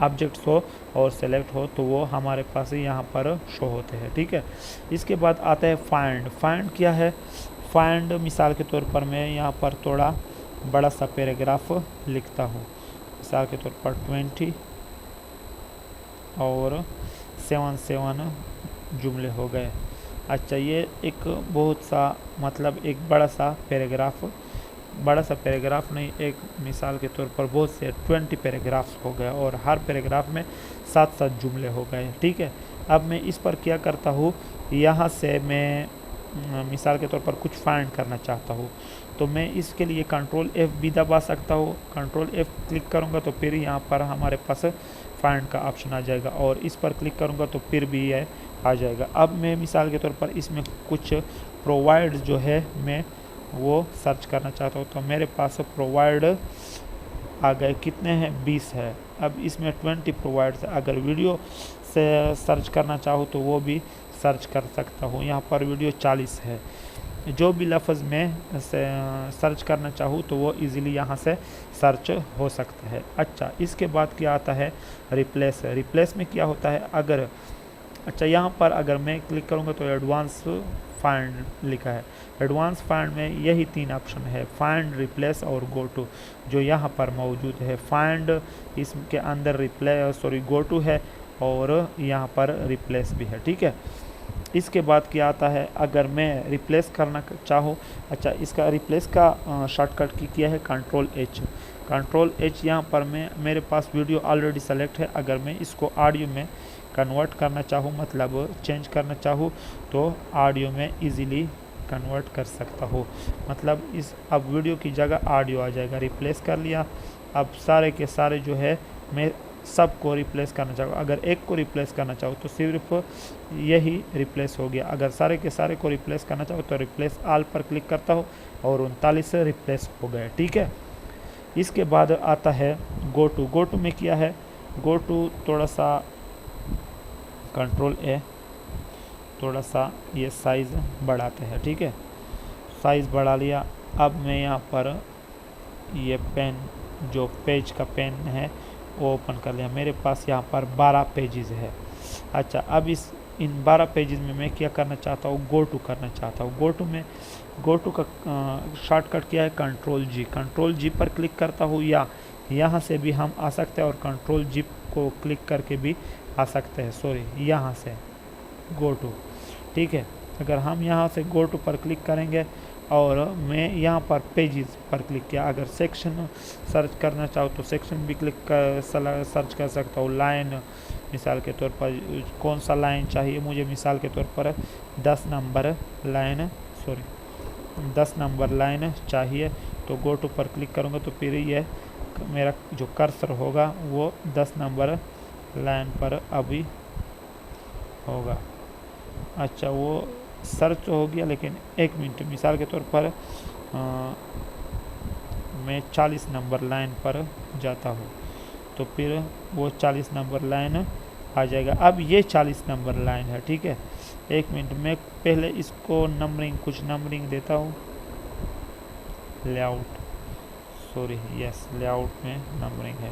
ऑब्जेक्ट्स हो और सेलेक्ट हो तो वो हमारे पास यहाँ पर शो होते हैं, ठीक है। इसके बाद आता है फाइंड। फाइंड क्या है, फाइंड मिसाल के तौर पर मैं यहाँ पर थोड़ा बड़ा सा पैराग्राफ लिखता हूँ, मिसाल के तौर पर 20 और 7 जुमले हो गए। अच्छा, ये एक बहुत सा मतलब एक बड़ा सा पैराग्राफ नहीं, एक मिसाल के तौर पर बहुत से 20 पैराग्राफ्स हो गए और हर पैराग्राफ में 7 जुमले हो गए, ठीक है। अब मैं इस पर क्या करता हूँ, यहाँ से मैं मिसाल के तौर पर कुछ फाइंड करना चाहता हूँ तो मैं इसके लिए कंट्रोल F भी दबा सकता हूँ। कंट्रोल F क्लिक करूँगा तो फिर यहाँ पर हमारे पास फाइंड का ऑप्शन आ जाएगा और इस पर क्लिक करूँगा तो फिर भी ये आ जाएगा। अब मैं मिसाल के तौर पर इसमें कुछ प्रोवाइड जो है मैं वो सर्च करना चाहता हूँ। तो मेरे पास प्रोवाइड आ गए, कितने हैं 20 है। अब इसमें 20 प्रोवाइड है। अगर वीडियो से सर्च करना चाहूँ तो वो भी सर्च कर सकता हूँ। यहाँ पर वीडियो 40 है। जो भी लफ्ज़ में सर्च करना चाहूँ तो वो इजीली यहाँ से सर्च हो सकता है। अच्छा, इसके बाद क्या आता है रिप्लेस। रिप्लेस में क्या होता है, अगर अच्छा यहाँ पर अगर मैं क्लिक करूँगा तो एडवांस फाइंड लिखा है। एडवांस फाइंड में यही 3 ऑप्शन है, फाइंड, रिप्लेस और गो टू, जो यहाँ पर मौजूद है। फाइंड इसके अंदर गो टू है और यहाँ पर रिप्लेस भी है, ठीक है। इसके बाद क्या आता है, अगर मैं रिप्लेस करना चाहूँ, अच्छा इसका रिप्लेस का शॉर्टकट की किया है कंट्रोल एच। कंट्रोल एच यहाँ पर मेरे पास वीडियो ऑलरेडी सेलेक्ट है। अगर मैं इसको ऑडियो में कन्वर्ट करना चाहूँ, मतलब चेंज करना चाहूँ, तो ऑडियो में इजीली कन्वर्ट कर सकता हूँ। मतलब अब वीडियो की जगह ऑडियो आ जाएगा। रिप्लेस कर लिया। अब सारे के सारे जो है मैं सबको रिप्लेस करना चाहूँ। अगर एक को रिप्लेस करना चाहूँ तो सिर्फ यही रिप्लेस हो गया। अगर सारे के सारे को रिप्लेस करना चाहूँ तो रिप्लेस ऑल पर क्लिक करता हूँ और 39 रिप्लेस हो गए, ठीक है। इसके बाद आता है गो टू। गो टू में क्या है, गो टू थोड़ा सा कंट्रोल ए, थोड़ा सा ये साइज़ बढ़ाते हैं, ठीक है। साइज़ बढ़ा लिया। अब मैं यहाँ पर ये पेन, जो पेज का पेन है वो ओपन कर लिया। मेरे पास यहाँ पर 12 पेजेस है। अच्छा, अब इन 12 पेजेस में मैं क्या करना चाहता हूँ, गो टू करना चाहता हूँ। गो टू का शॉर्टकट क्या है, कंट्रोल जी। कंट्रोल जी पर क्लिक करता हूँ, या यहाँ से भी हम आ सकते हैं और कंट्रोल जी को क्लिक करके भी आ सकते हैं। सॉरी, यहाँ से गो टू, ठीक है। अगर हम यहाँ से गो टू पर क्लिक करेंगे और मैं यहाँ पर पेजेस पर क्लिक किया, अगर सेक्शन सर्च करना चाहूँ तो सेक्शन भी सर्च कर सकता हूँ। लाइन, मिसाल के तौर पर कौन सा लाइन चाहिए मुझे, मिसाल के तौर पर 10 नंबर लाइन चाहिए, तो गो टू पर क्लिक करूँगा तो फिर ये मेरा जो कर्सर होगा वो 10 नंबर लाइन पर अभी होगा। अच्छा, वो सर्च हो गया, लेकिन 1 मिनट, मिसाल के तौर पर मैं 40 नंबर लाइन पर जाता हूँ तो फिर वो 40 नंबर लाइन आ जाएगा। अब ये 40 नंबर लाइन है, ठीक है। 1 मिनट में पहले इसको कुछ नंबरिंग देता हूँ। लेआउट, सॉरी, यस, लेआउट में नंबरिंग है।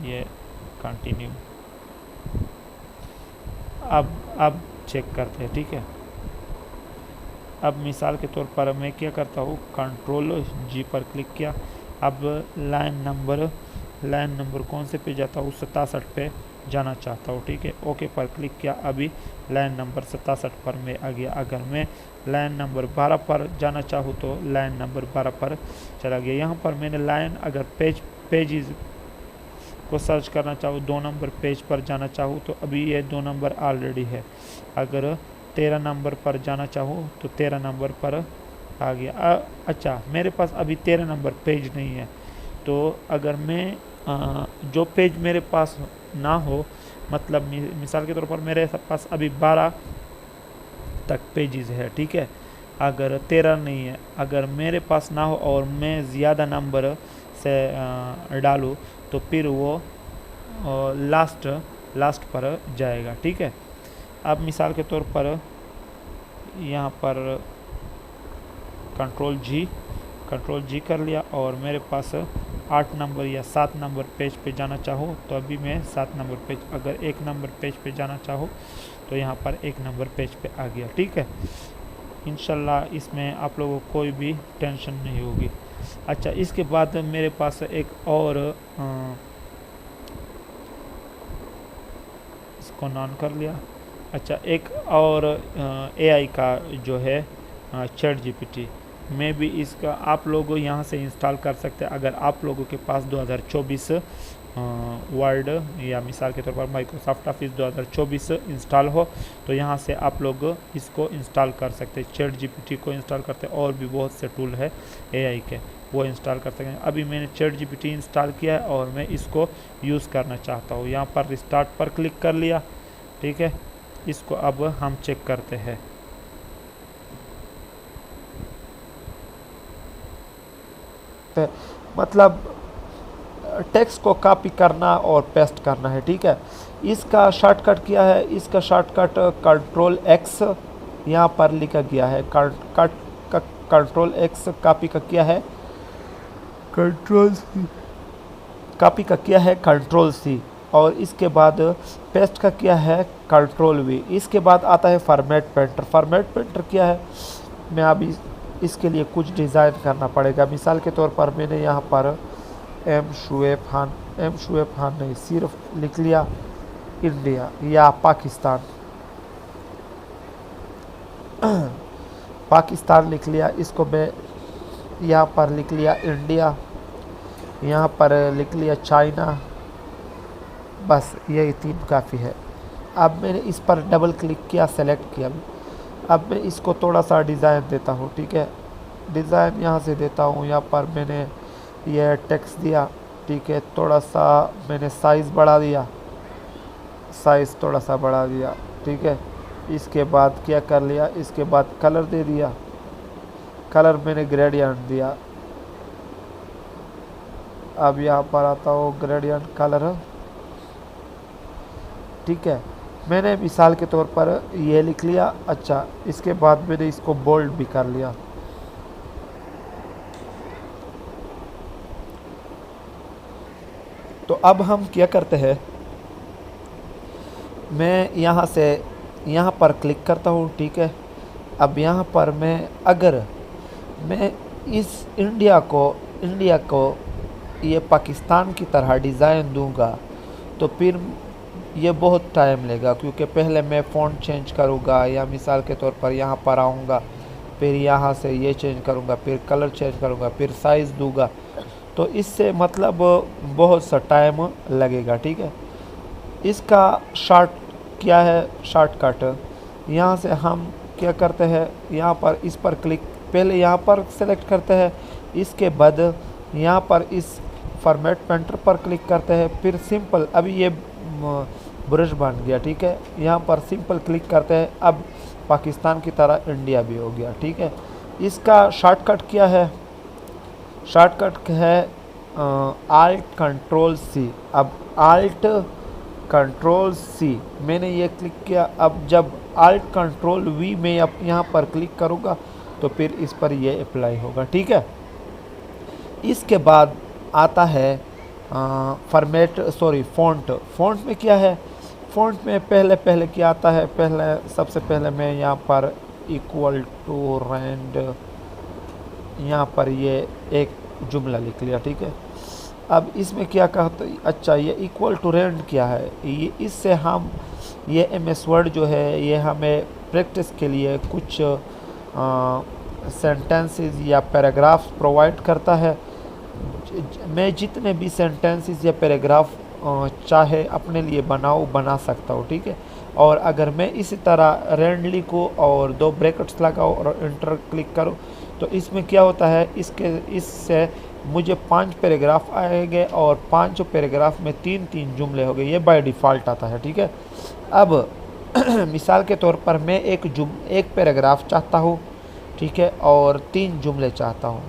ये कंटिन्यू। अब चेक करते हैं, ठीक है। अब मिसाल के तौर पर मैं क्या करता हूँ, कंट्रोल जी पर क्लिक किया। अब लाइन नंबर कौन से पे जाता हूँ, 67 पे जाना चाहता हूँ, ठीक है। ओके पर क्लिक किया। अभी लाइन नंबर 67 पर मैं आ गया। अगर मैं लाइन नंबर 12 पर जाना चाहूँ तो लाइन नंबर 12 पर चला गया। यहाँ पर मैंने लाइन, अगर पेजेस को सर्च करना चाहूँ, 2 नंबर पेज पर जाना चाहूँ तो अभी ये 2 नंबर ऑलरेडी है। अगर 13 नंबर पर जाना चाहूँ तो 13 नंबर पर आ गया। अच्छा, मेरे पास अभी 13 नंबर पेज नहीं है, तो अगर मैं जो पेज मेरे पास ना हो, मतलब मिसाल के तौर पर मेरे पास अभी 12 तक पेजेस है, ठीक है। अगर 13 नहीं है, अगर मेरे पास ना हो और मैं ज़्यादा नंबर से डालूँ तो फिर वो लास्ट पर जाएगा, ठीक है। अब मिसाल के तौर पर यहाँ पर कंट्रोल जी कर लिया और मेरे पास 8 नंबर या 7 नंबर पेज पे जाना चाहूँ तो अभी मैं 7 नंबर पेज, अगर 1 नंबर पेज पे जाना चाहूँ तो यहाँ पर 1 नंबर पेज पे आ गया, ठीक है। इंशाल्लाह इसमें आप लोगों को कोई भी टेंशन नहीं होगी। अच्छा, इसके बाद मेरे पास एक और इसको ऑन कर लिया। अच्छा, एक और AI का जो है चैट जीपीटी में भी इसका आप लोग यहाँ से इंस्टॉल कर सकते हैं। अगर आप लोगों के पास 2024 वर्ड या मिसाल के तौर पर माइक्रोसॉफ्ट ऑफिस 2024 इंस्टॉल हो तो यहाँ से आप लोग इसको इंस्टॉल कर सकते हैं। चैट जीपीटी को इंस्टॉल करते हैं, और भी बहुत से टूल है AI के, वो इंस्टॉल कर सकते हैं। अभी मैंने चैट जीपीटी इंस्टॉल किया है और मैं इसको यूज़ करना चाहता हूँ। यहाँ पर रिस्टार्ट पर क्लिक कर लिया, ठीक है। इसको अब हम चेक करते हैं। सकते हैं, मतलब टेक्स्ट को कॉपी करना और पेस्ट करना है, ठीक है। इसका शॉर्टकट क्या है, इसका शॉर्टकट कंट्रोल एक्स यहाँ पर लिखा गया है, कंट्रोल एक्स, कॉपी का क्या है कंट्रोल सी, कॉपी का क्या है कंट्रोल सी, और इसके बाद पेस्ट का क्या है कंट्रोल वी। इसके बाद आता है फॉर्मेट पेंटर। फॉर्मेट पेंटर क्या है, मैं अभी इसके लिए कुछ डिज़ाइन करना पड़ेगा। मिसाल के तौर पर मैंने यहाँ पर एम शुएब खान नहीं, सिर्फ लिख लिया इंडिया या पाकिस्तान पाकिस्तान लिख लिया। इसको मैं यहाँ पर लिख लिया इंडिया, यहाँ पर लिख लिया चाइना, बस यही 3 काफ़ी है। अब मैंने इस पर डबल क्लिक किया, सेलेक्ट किया। अब मैं इसको थोड़ा सा डिज़ाइन देता हूँ, ठीक है। डिज़ाइन यहाँ से देता हूँ, यहाँ पर मैंने यह टेक्स्ट दिया, ठीक है। थोड़ा सा मैंने साइज़ बढ़ा दिया, साइज़ थोड़ा सा बढ़ा दिया, ठीक है। इसके बाद क्या कर लिया, इसके बाद कलर दे दिया, कलर मैंने ग्रेडियंट दिया। अब यहाँ पर आता हूँ ग्रेडियंट कलर, ठीक है। मैंने मिसाल के तौर पर ये लिख लिया। अच्छा, इसके बाद मैंने इसको बोल्ड भी कर लिया। तो अब हम क्या करते हैं, मैं यहाँ से यहाँ पर क्लिक करता हूँ, ठीक है। अब यहाँ पर अगर मैं इस इंडिया को ये पाकिस्तान की तरह डिज़ाइन दूंगा तो फिर ये बहुत टाइम लेगा, क्योंकि पहले मैं फ़ॉन्ट चेंज करूँगा, या मिसाल के तौर पर यहाँ पर आऊँगा, फिर यहाँ से ये चेंज करूँगा, फिर कलर चेंज करूँगा, फिर साइज़ दूंगा, तो इससे मतलब बहुत सा टाइम लगेगा, ठीक है। इसका क्या है शॉर्टकट, यहाँ से हम क्या करते हैं, यहाँ पर इस पर क्लिक, पहले यहाँ पर सेलेक्ट करते हैं, इसके बाद यहाँ पर इस फॉर्मेट पेंटर पर क्लिक करते हैं, फिर सिंपल, अभी ये ब्रश बन गया, ठीक है। यहाँ पर सिंपल क्लिक करते हैं, अब पाकिस्तान की तरह इंडिया भी हो गया, ठीक है। इसका शॉर्टकट क्या है, शॉर्टकट है आल्ट कंट्रोल सी। अब आल्ट कंट्रोल सी मैंने ये क्लिक किया। अब जब आल्ट कंट्रोल वी में अब यहाँ पर क्लिक करूँगा तो फिर इस पर ये अप्लाई होगा, ठीक है। इसके बाद आता है फ़ॉन्ट में क्या है, फ़ॉन्ट में पहले क्या आता है, सबसे पहले मैं यहाँ पर इक्वल टू रैंड, यहाँ पर ये एक जुमला लिख लिया, ठीक है। अब इसमें क्या कहते, अच्छा ये इक्वल टू रैंड क्या है, ये इससे हम ये MS वर्ड जो है ये हमें प्रैक्टिस के लिए कुछ सेंटेंसेस या पैराग्राफ्स प्रोवाइड करता है। मैं जितने भी सेंटेंसेस या पैराग्राफ चाहे अपने लिए बना सकता हूँ, ठीक है। और अगर मैं इसी तरह रैंड लिखूँ और 2 ब्रैकेट्स लगाऊँ और इंटर क्लिक करूँ तो इसमें क्या होता है, इससे मुझे 5 पैराग्राफ आएंगे और 5 पैराग्राफ में 3-3 जुमले हो गए, ये बाय डिफ़ॉल्ट आता है, ठीक है। अब मिसाल के तौर पर मैं एक पैराग्राफ चाहता हूँ, ठीक है, और 3 जुमले चाहता हूँ।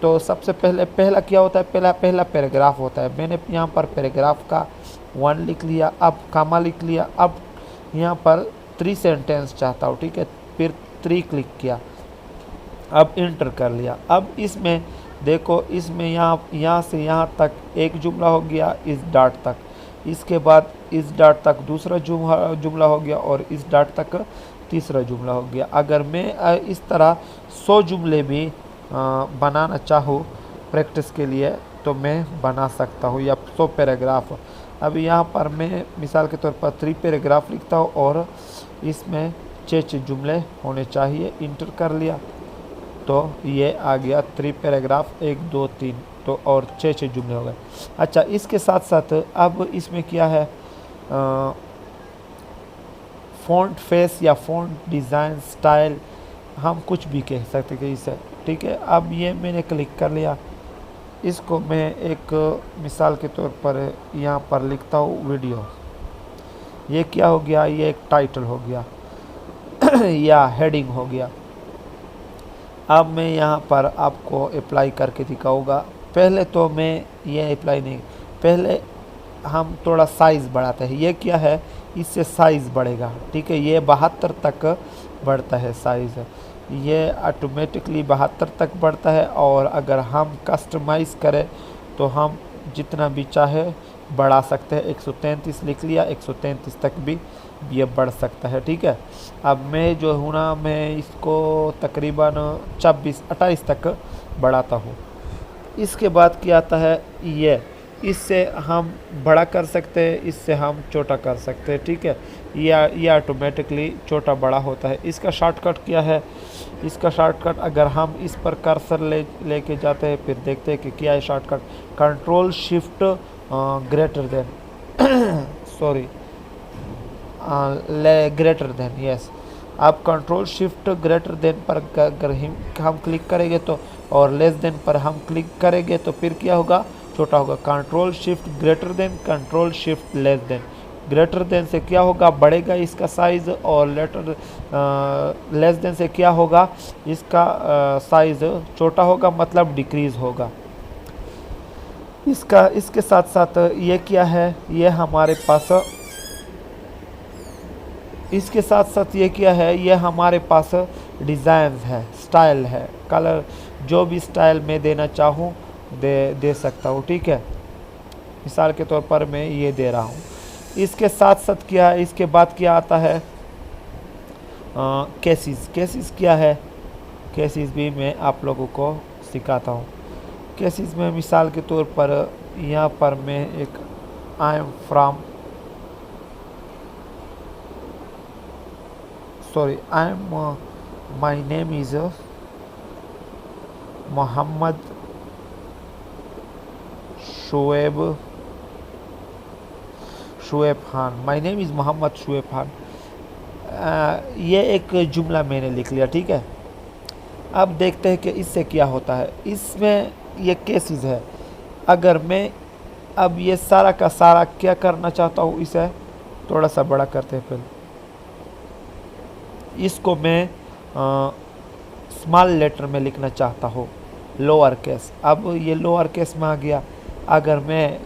तो सबसे पहला क्या होता है, पहला पैराग्राफ होता है। मैंने यहाँ पर पैराग्राफ का 1 लिख लिया, अब कामा लिख लिया। अब यहाँ पर 3 सेंटेंस चाहता हूँ, ठीक है, फिर 3 क्लिक किया, अब इंटर कर लिया। अब इसमें देखो, इसमें यहाँ से यहाँ तक एक जुमला हो गया, इस डॉट तक, इसके बाद इस डॉट तक दूसरा जुमला हो गया और इस डॉट तक तीसरा जुमला हो गया। अगर मैं इस तरह 100 जुमले भी बनाना चाहूँ प्रैक्टिस के लिए तो मैं बना सकता हूँ, या 100 पैराग्राफ। अब यहाँ पर मैं मिसाल के तौर पर 3 पैराग्राफ लिखता हूँ और इसमें 6 जुमले होने चाहिए, इंटर कर लिया तो ये आ गया 3 पैराग्राफ, 1 2 3, तो और 6 जुमले हो गए। अच्छा, इसके साथ साथ अब इसमें क्या है, फ़ॉन्ट फेस या फ़ॉन्ट डिज़ाइन स्टाइल हम कुछ भी कह सकते कि इसे, ठीक है। अब ये मैंने क्लिक कर लिया, इसको मैं एक मिसाल के तौर पर यहाँ पर लिखता हूँ वीडियो, ये क्या हो गया, ये एक टाइटल हो गया या हेडिंग हो गया। अब मैं यहाँ पर आपको अप्लाई करके दिखाऊंगा। पहले तो मैं ये अप्लाई नहीं, पहले हम थोड़ा साइज़ बढ़ाते हैं। ये क्या है, इससे साइज़ बढ़ेगा, ठीक है। ये 72 तक बढ़ता है साइज़, ये ऑटोमेटिकली 72 तक बढ़ता है। और अगर हम कस्टमाइज़ करें तो हम जितना भी चाहे बढ़ा सकते हैं। 133 लिख लिया, 133 तक भी ये बढ़ सकता है, ठीक है। अब मैं जो हूँ ना, मैं इसको तकरीबन 26-28 तक बढ़ाता हूँ। इसके बाद क्या आता है, ये इससे हम बड़ा कर सकते हैं, इससे हम छोटा कर सकते हैं, ठीक है। ये ऑटोमेटिकली छोटा बड़ा होता है। इसका शॉर्टकट क्या है, इसका शॉर्टकट अगर हम इस पर कर्सर लेके जाते हैं, फिर देखते हैं कि क्या है shortcut. Control shift greater than sorry greater than, yes. अब कंट्रोल शिफ्ट ग्रेटर देन पर अगर हम क्लिक करेंगे तो, और लेस देन पर हम क्लिक करेंगे तो फिर क्या होगा, छोटा होगा। Control shift greater than, control shift less than. Greater than से क्या होगा, बढ़ेगा इसका साइज़, और लेस देन से क्या होगा, इसका साइज़ छोटा होगा, मतलब डिक्रीज़ होगा। इसके साथ साथ ये क्या है, ये हमारे पास, इसके साथ साथ ये क्या है, ये हमारे पास डिज़ाइन है, स्टाइल है, कलर, जो भी स्टाइल मैं देना चाहूँ दे सकता हूँ, ठीक है। मिसाल के तौर पर मैं ये दे रहा हूँ। इसके साथ साथ क्या है, इसके बाद क्या आता है, केसेस। केसेस क्या है, केसेस भी मैं आप लोगों को सिखाता हूँ। केसेस में मिसाल के तौर पर यहाँ पर मैं एक I am from, sorry, I am, my name is Mohammed Shoaib Khan, my name is Mohammed Shoaib Khan. ये एक जुमला मैंने लिख लिया, ठीक है। अब देखते हैं कि इससे क्या होता है। इसमें ये केसेस है। अगर मैं अब ये सारा का सारा क्या करना चाहता हूँ, इसे थोड़ा सा बड़ा करते हैं। फिर इसको मैं स्मॉल लेटर में लिखना चाहता हूँ, लोअर केस। अब ये लोअर केस में आ गया। अगर मैं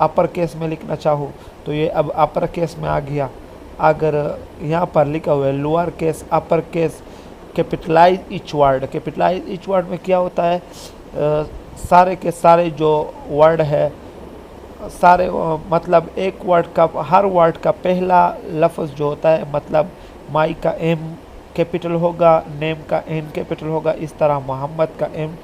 अपर केस में लिखना चाहूँ तो ये अब अपर केस में आ गया। अगर यहाँ पर लिखा हुआ है lower case, upper case, capitalise each word. Capitalise each word में क्या होता है, सारे के सारे जो वर्ड है, सारे मतलब एक वर्ड का, हर वर्ड का पहला लफ्ज़ जो होता है, मतलब माई का एम कैपिटल होगा, नेम का एन कैपिटल होगा, इस तरह मोहम्मद का एम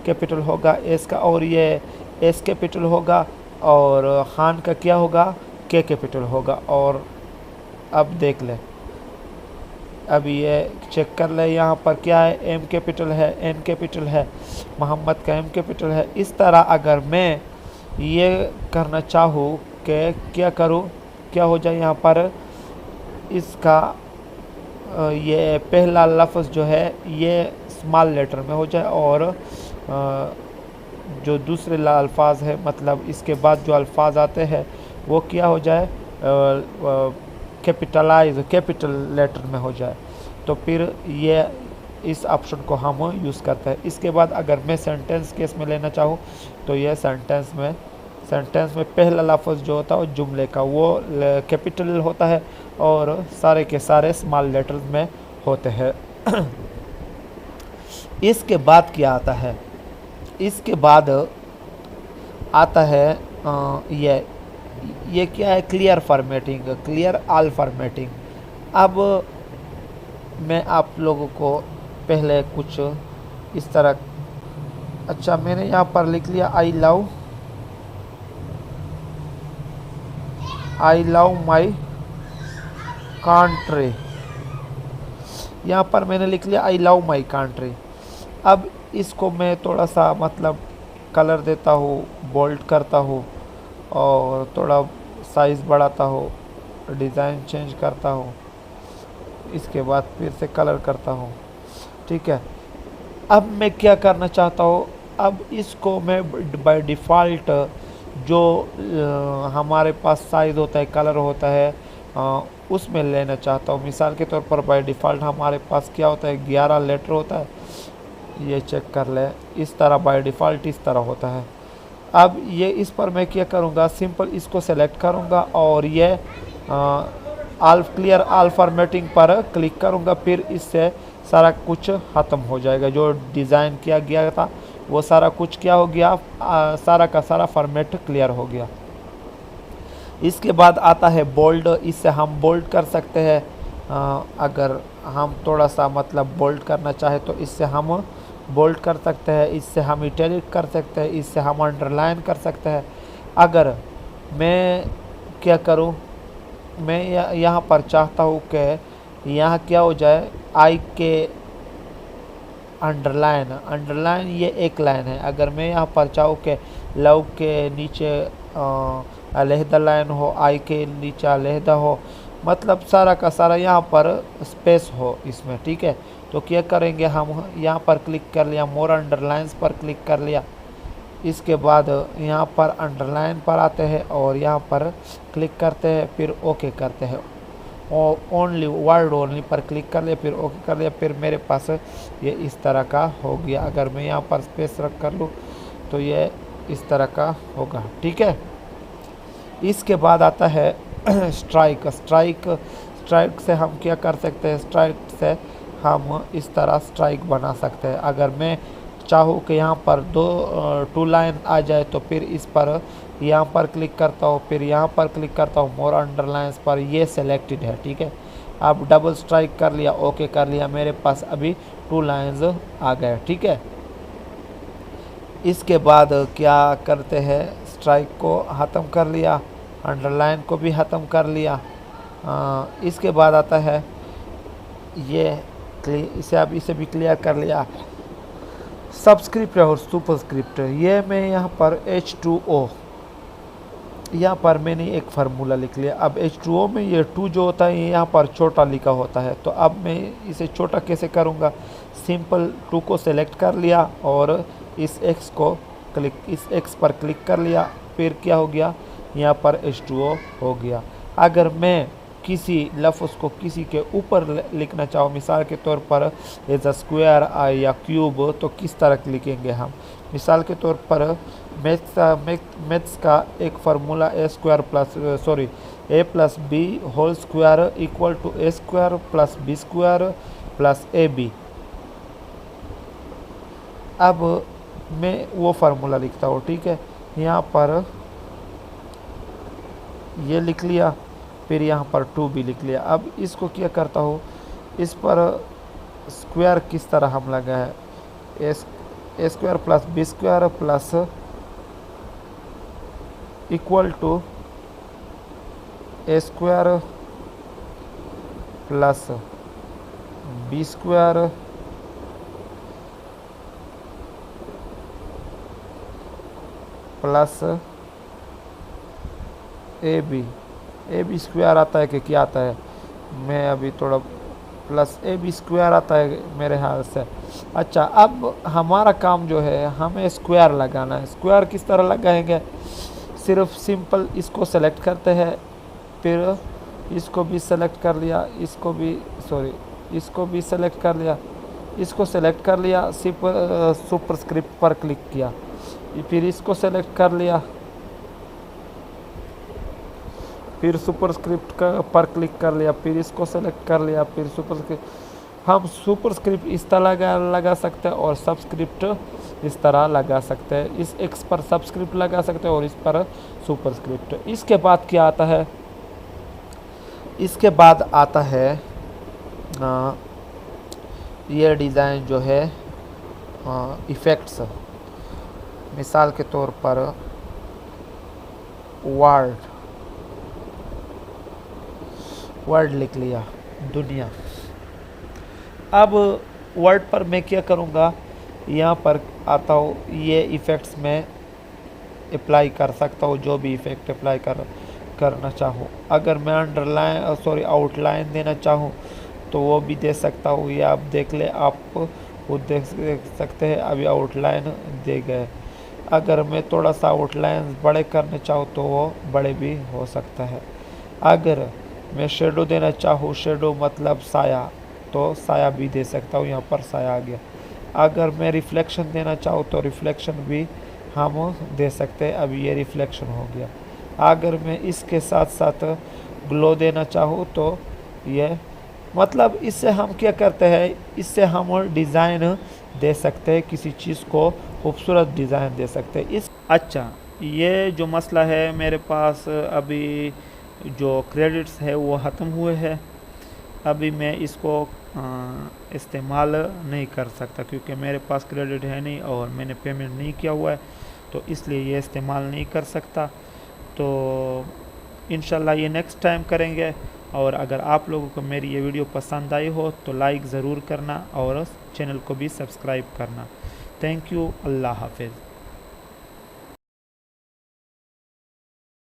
कैपिटल होगा, एस का, और ये एस कैपिटल होगा, और खान का क्या होगा, के कैपिटल होगा। और अब देख ले, अब ये चेक कर ले, यहाँ पर क्या है, एम कैपिटल है, एन कैपिटल है, मोहम्मद का एम कैपिटल है। इस तरह अगर मैं ये करना चाहूँ कि क्या करूँ, क्या हो जाए यहाँ पर, इसका ये पहला लफ्ज़ जो है ये स्मॉल लेटर में हो जाए, और जो दूसरे अल्फाज है, मतलब इसके बाद जो अल्फाज आते हैं वो क्या हो जाए, कैपिटल लेटर में हो जाए। तो फिर ये इस ऑप्शन को हम यूज़ करते हैं। इसके बाद अगर मैं सेंटेंस केस में लेना चाहूँ तो ये सेंटेंस में पहला लफ्ज़ जो होता है वो जुमले का, वो कैपिटल होता है, और सारे के सारे स्मॉल लेटर्स में होते हैं। इसके बाद क्या आता है, इसके बाद आता है ये क्या है, clear formatting, clear all formatting. अब मैं आप लोगों को पहले कुछ इस तरह, अच्छा मैंने यहाँ पर लिख लिया आई लव माई कंट्री। यहाँ पर मैंने लिख लिया आई लव माई कंट्री। अब इसको मैं थोड़ा सा मतलब कलर देता हूँ, बोल्ड करता हूँ, और थोड़ा साइज़ बढ़ाता हूँ, डिज़ाइन चेंज करता हूँ, इसके बाद फिर से कलर करता हूँ, ठीक है। अब मैं क्या करना चाहता हूँ, अब इसको मैं बाय डिफ़ॉल्ट जो हमारे पास साइज़ होता है, कलर होता है, उसमें लेना चाहता हूँ। मिसाल के तौर पर बाय डिफ़ॉल्ट हमारे पास क्या होता है, 11 लेटर होता है। ये चेक कर ले, इस तरह बाय डिफ़ॉल्ट इस तरह होता है। अब ये इस पर मैं क्या करूँगा, सिंपल इसको सेलेक्ट करूँगा और ये क्लियर ऑल फॉर्मेटिंग पर क्लिक करूँगा, फिर इससे सारा कुछ ख़त्म हो जाएगा। जो डिज़ाइन किया गया था वो सारा कुछ क्या हो गया, सारा का सारा फॉर्मेट क्लियर हो गया। इसके बाद आता है बोल्ड। इससे हम बोल्ड कर सकते हैं, अगर हम थोड़ा सा मतलब बोल्ड करना चाहे तो इससे हम बोल्ड कर सकते हैं, इससे हम इटैलिक कर सकते हैं, इससे हम अंडरलाइन कर सकते हैं। अगर मैं क्या करूं, मैं यहाँ पर चाहता हूँ कि यहाँ क्या हो जाए, आई के अंडरलाइन, अंडरलाइन ये एक लाइन है। अगर मैं यहाँ पर चाहूँ कि लव के नीचे अलहदा लाइन हो, आई के नीचे अलहदा हो, मतलब सारा का सारा यहाँ पर स्पेस हो इसमें, ठीक है। तो क्या करेंगे, हम यहाँ पर क्लिक कर लिया, मोर अंडरलाइंस पर क्लिक कर लिया। इसके बाद यहाँ पर अंडरलाइन पर आते हैं और यहाँ पर क्लिक करते हैं, फिर ओके करते हैं। ओनली वर्ड ओनली पर क्लिक कर लिया, फिर ओके कर लिया, फिर मेरे पास ये इस तरह का हो गया। अगर मैं यहाँ पर स्पेस रख कर लूँ तो ये इस तरह का होगा, ठीक है। इसके बाद आता है स्ट्राइक। स्ट्राइक से हम क्या कर सकते हैं, स्ट्राइक से हम इस तरह स्ट्राइक बना सकते हैं। अगर मैं चाहूँ कि यहाँ पर टू लाइन आ जाए तो फिर इस पर यहाँ पर क्लिक करता हूँ, फिर यहाँ पर क्लिक करता हूँ, मोर अंडरलाइंस पर, ये सेलेक्टेड है, ठीक है। अब डबल स्ट्राइक कर लिया, ओके कर लिया, मेरे पास अभी 2 लाइन्स आ गए, ठीक है। इसके बाद क्या करते हैं, स्ट्राइक को ख़त्म कर लिया, अंडरलाइन को भी ख़त्म कर लिया। इसके बाद आता है ये इसे भी क्लियर कर लिया, सबस्क्रिप्ट और सुपरस्क्रिप्ट। ये मैं यहाँ पर H2O, यहाँ पर मैंने एक फार्मूला लिख लिया। अब H2O में ये 2 जो होता है यहाँ पर छोटा लिखा होता है, तो अब मैं इसे छोटा कैसे करूँगा, सिंपल 2 को सेलेक्ट कर लिया और इस X पर क्लिक कर लिया, फिर क्या हो गया, यहाँ पर H2O हो गया। अगर मैं किसी लफ्ज़ को किसी के ऊपर लिखना चाहो, मिसाल के तौर पर एज अ स्क्वायर या क्यूब, तो किस तरह लिखेंगे हम। मिसाल के तौर पर मैथ्स का एक formula a plus b whole square equal to a square plus b square plus ab। अब मैं वो फार्मूला लिखता हूँ, ठीक है। यहाँ पर ये लिख लिया, फिर यहाँ पर 2 भी लिख लिया। अब इसको क्या करता हूँ, इस पर स्क्वायर किस तरह हम लगा है, A square plus B square plus equal to A square plus B square plus A B square आता है कि क्या आता है, मैं अभी थोड़ा प्लस ए बी स्क्वायर आता है मेरे हाल से। अच्छा, अब हमारा काम जो है, हमें स्क्वायर लगाना है। स्क्वायर किस तरह लगाएंगे, सिर्फ सिंपल इसको सेलेक्ट करते हैं, फिर इसको भी सेलेक्ट कर लिया, इसको भी सेलेक्ट कर लिया, इसको सेलेक्ट कर लिया, सुपरस्क्रिप्ट पर क्लिक किया, फिर इसको सेलेक्ट कर लिया, फिर सुपरस्क्रिप्ट पर क्लिक कर लिया, फिर इसको सेलेक्ट कर लिया, फिर सुपरस्क्रिप्ट। हम सुपरस्क्रिप्ट इस तरह लगा सकते हैं और सबस्क्रिप्ट इस तरह लगा सकते हैं। इस एक्स पर सबस्क्रिप्ट लगा सकते हैं और इस पर सुपरस्क्रिप्ट। इसके बाद क्या आता है, इसके बाद आता है ये डिज़ाइन जो है इफ़ेक्ट्स। मिसाल के तौर पर वर्ड लिख लिया, दुनिया। अब वर्ड पर मैं क्या करूँगा, यहाँ पर आता हूँ, ये इफ़ेक्ट्स में अप्लाई कर सकता हूँ, जो भी इफ़ेक्ट अप्लाई करना चाहूँ। अगर मैं आउटलाइन देना चाहूँ तो वो भी दे सकता हूँ। ये आप देख ले, आप खुद देख सकते हैं, अभी आउटलाइन दे गए। अगर मैं थोड़ा सा आउटलाइन बड़े करना चाहूँ तो वो बड़े भी हो सकता है। अगर मैं शेडो देना चाहूँ, शेडो मतलब साया, तो साया भी दे सकता हूँ। यहाँ पर साया आ गया। अगर मैं रिफ्लेक्शन देना चाहूँ तो रिफ्लेक्शन भी हम दे सकते हैं। अभी ये रिफ्लेक्शन हो गया। अगर मैं इसके साथ साथ ग्लो देना चाहूँ तो ये मतलब इससे हम क्या करते हैं, इससे हम डिज़ाइन दे सकते हैं, किसी चीज़ को खूबसूरत डिज़ाइन दे सकते हैं। अच्छा, ये जो मसला है मेरे पास अभी जो क्रेडिट्स है वो ख़त्म हुए हैं। अभी मैं इसको इस्तेमाल नहीं कर सकता क्योंकि मेरे पास क्रेडिट है नहीं और मैंने पेमेंट नहीं किया हुआ है, तो इसलिए ये इस्तेमाल नहीं कर सकता। तो इंशाल्लाह ये नेक्स्ट टाइम करेंगे। और अगर आप लोगों को मेरी ये वीडियो पसंद आई हो तो लाइक ज़रूर करना और चैनल को भी सब्सक्राइब करना। Thank you. अल्लाह हाफिज़।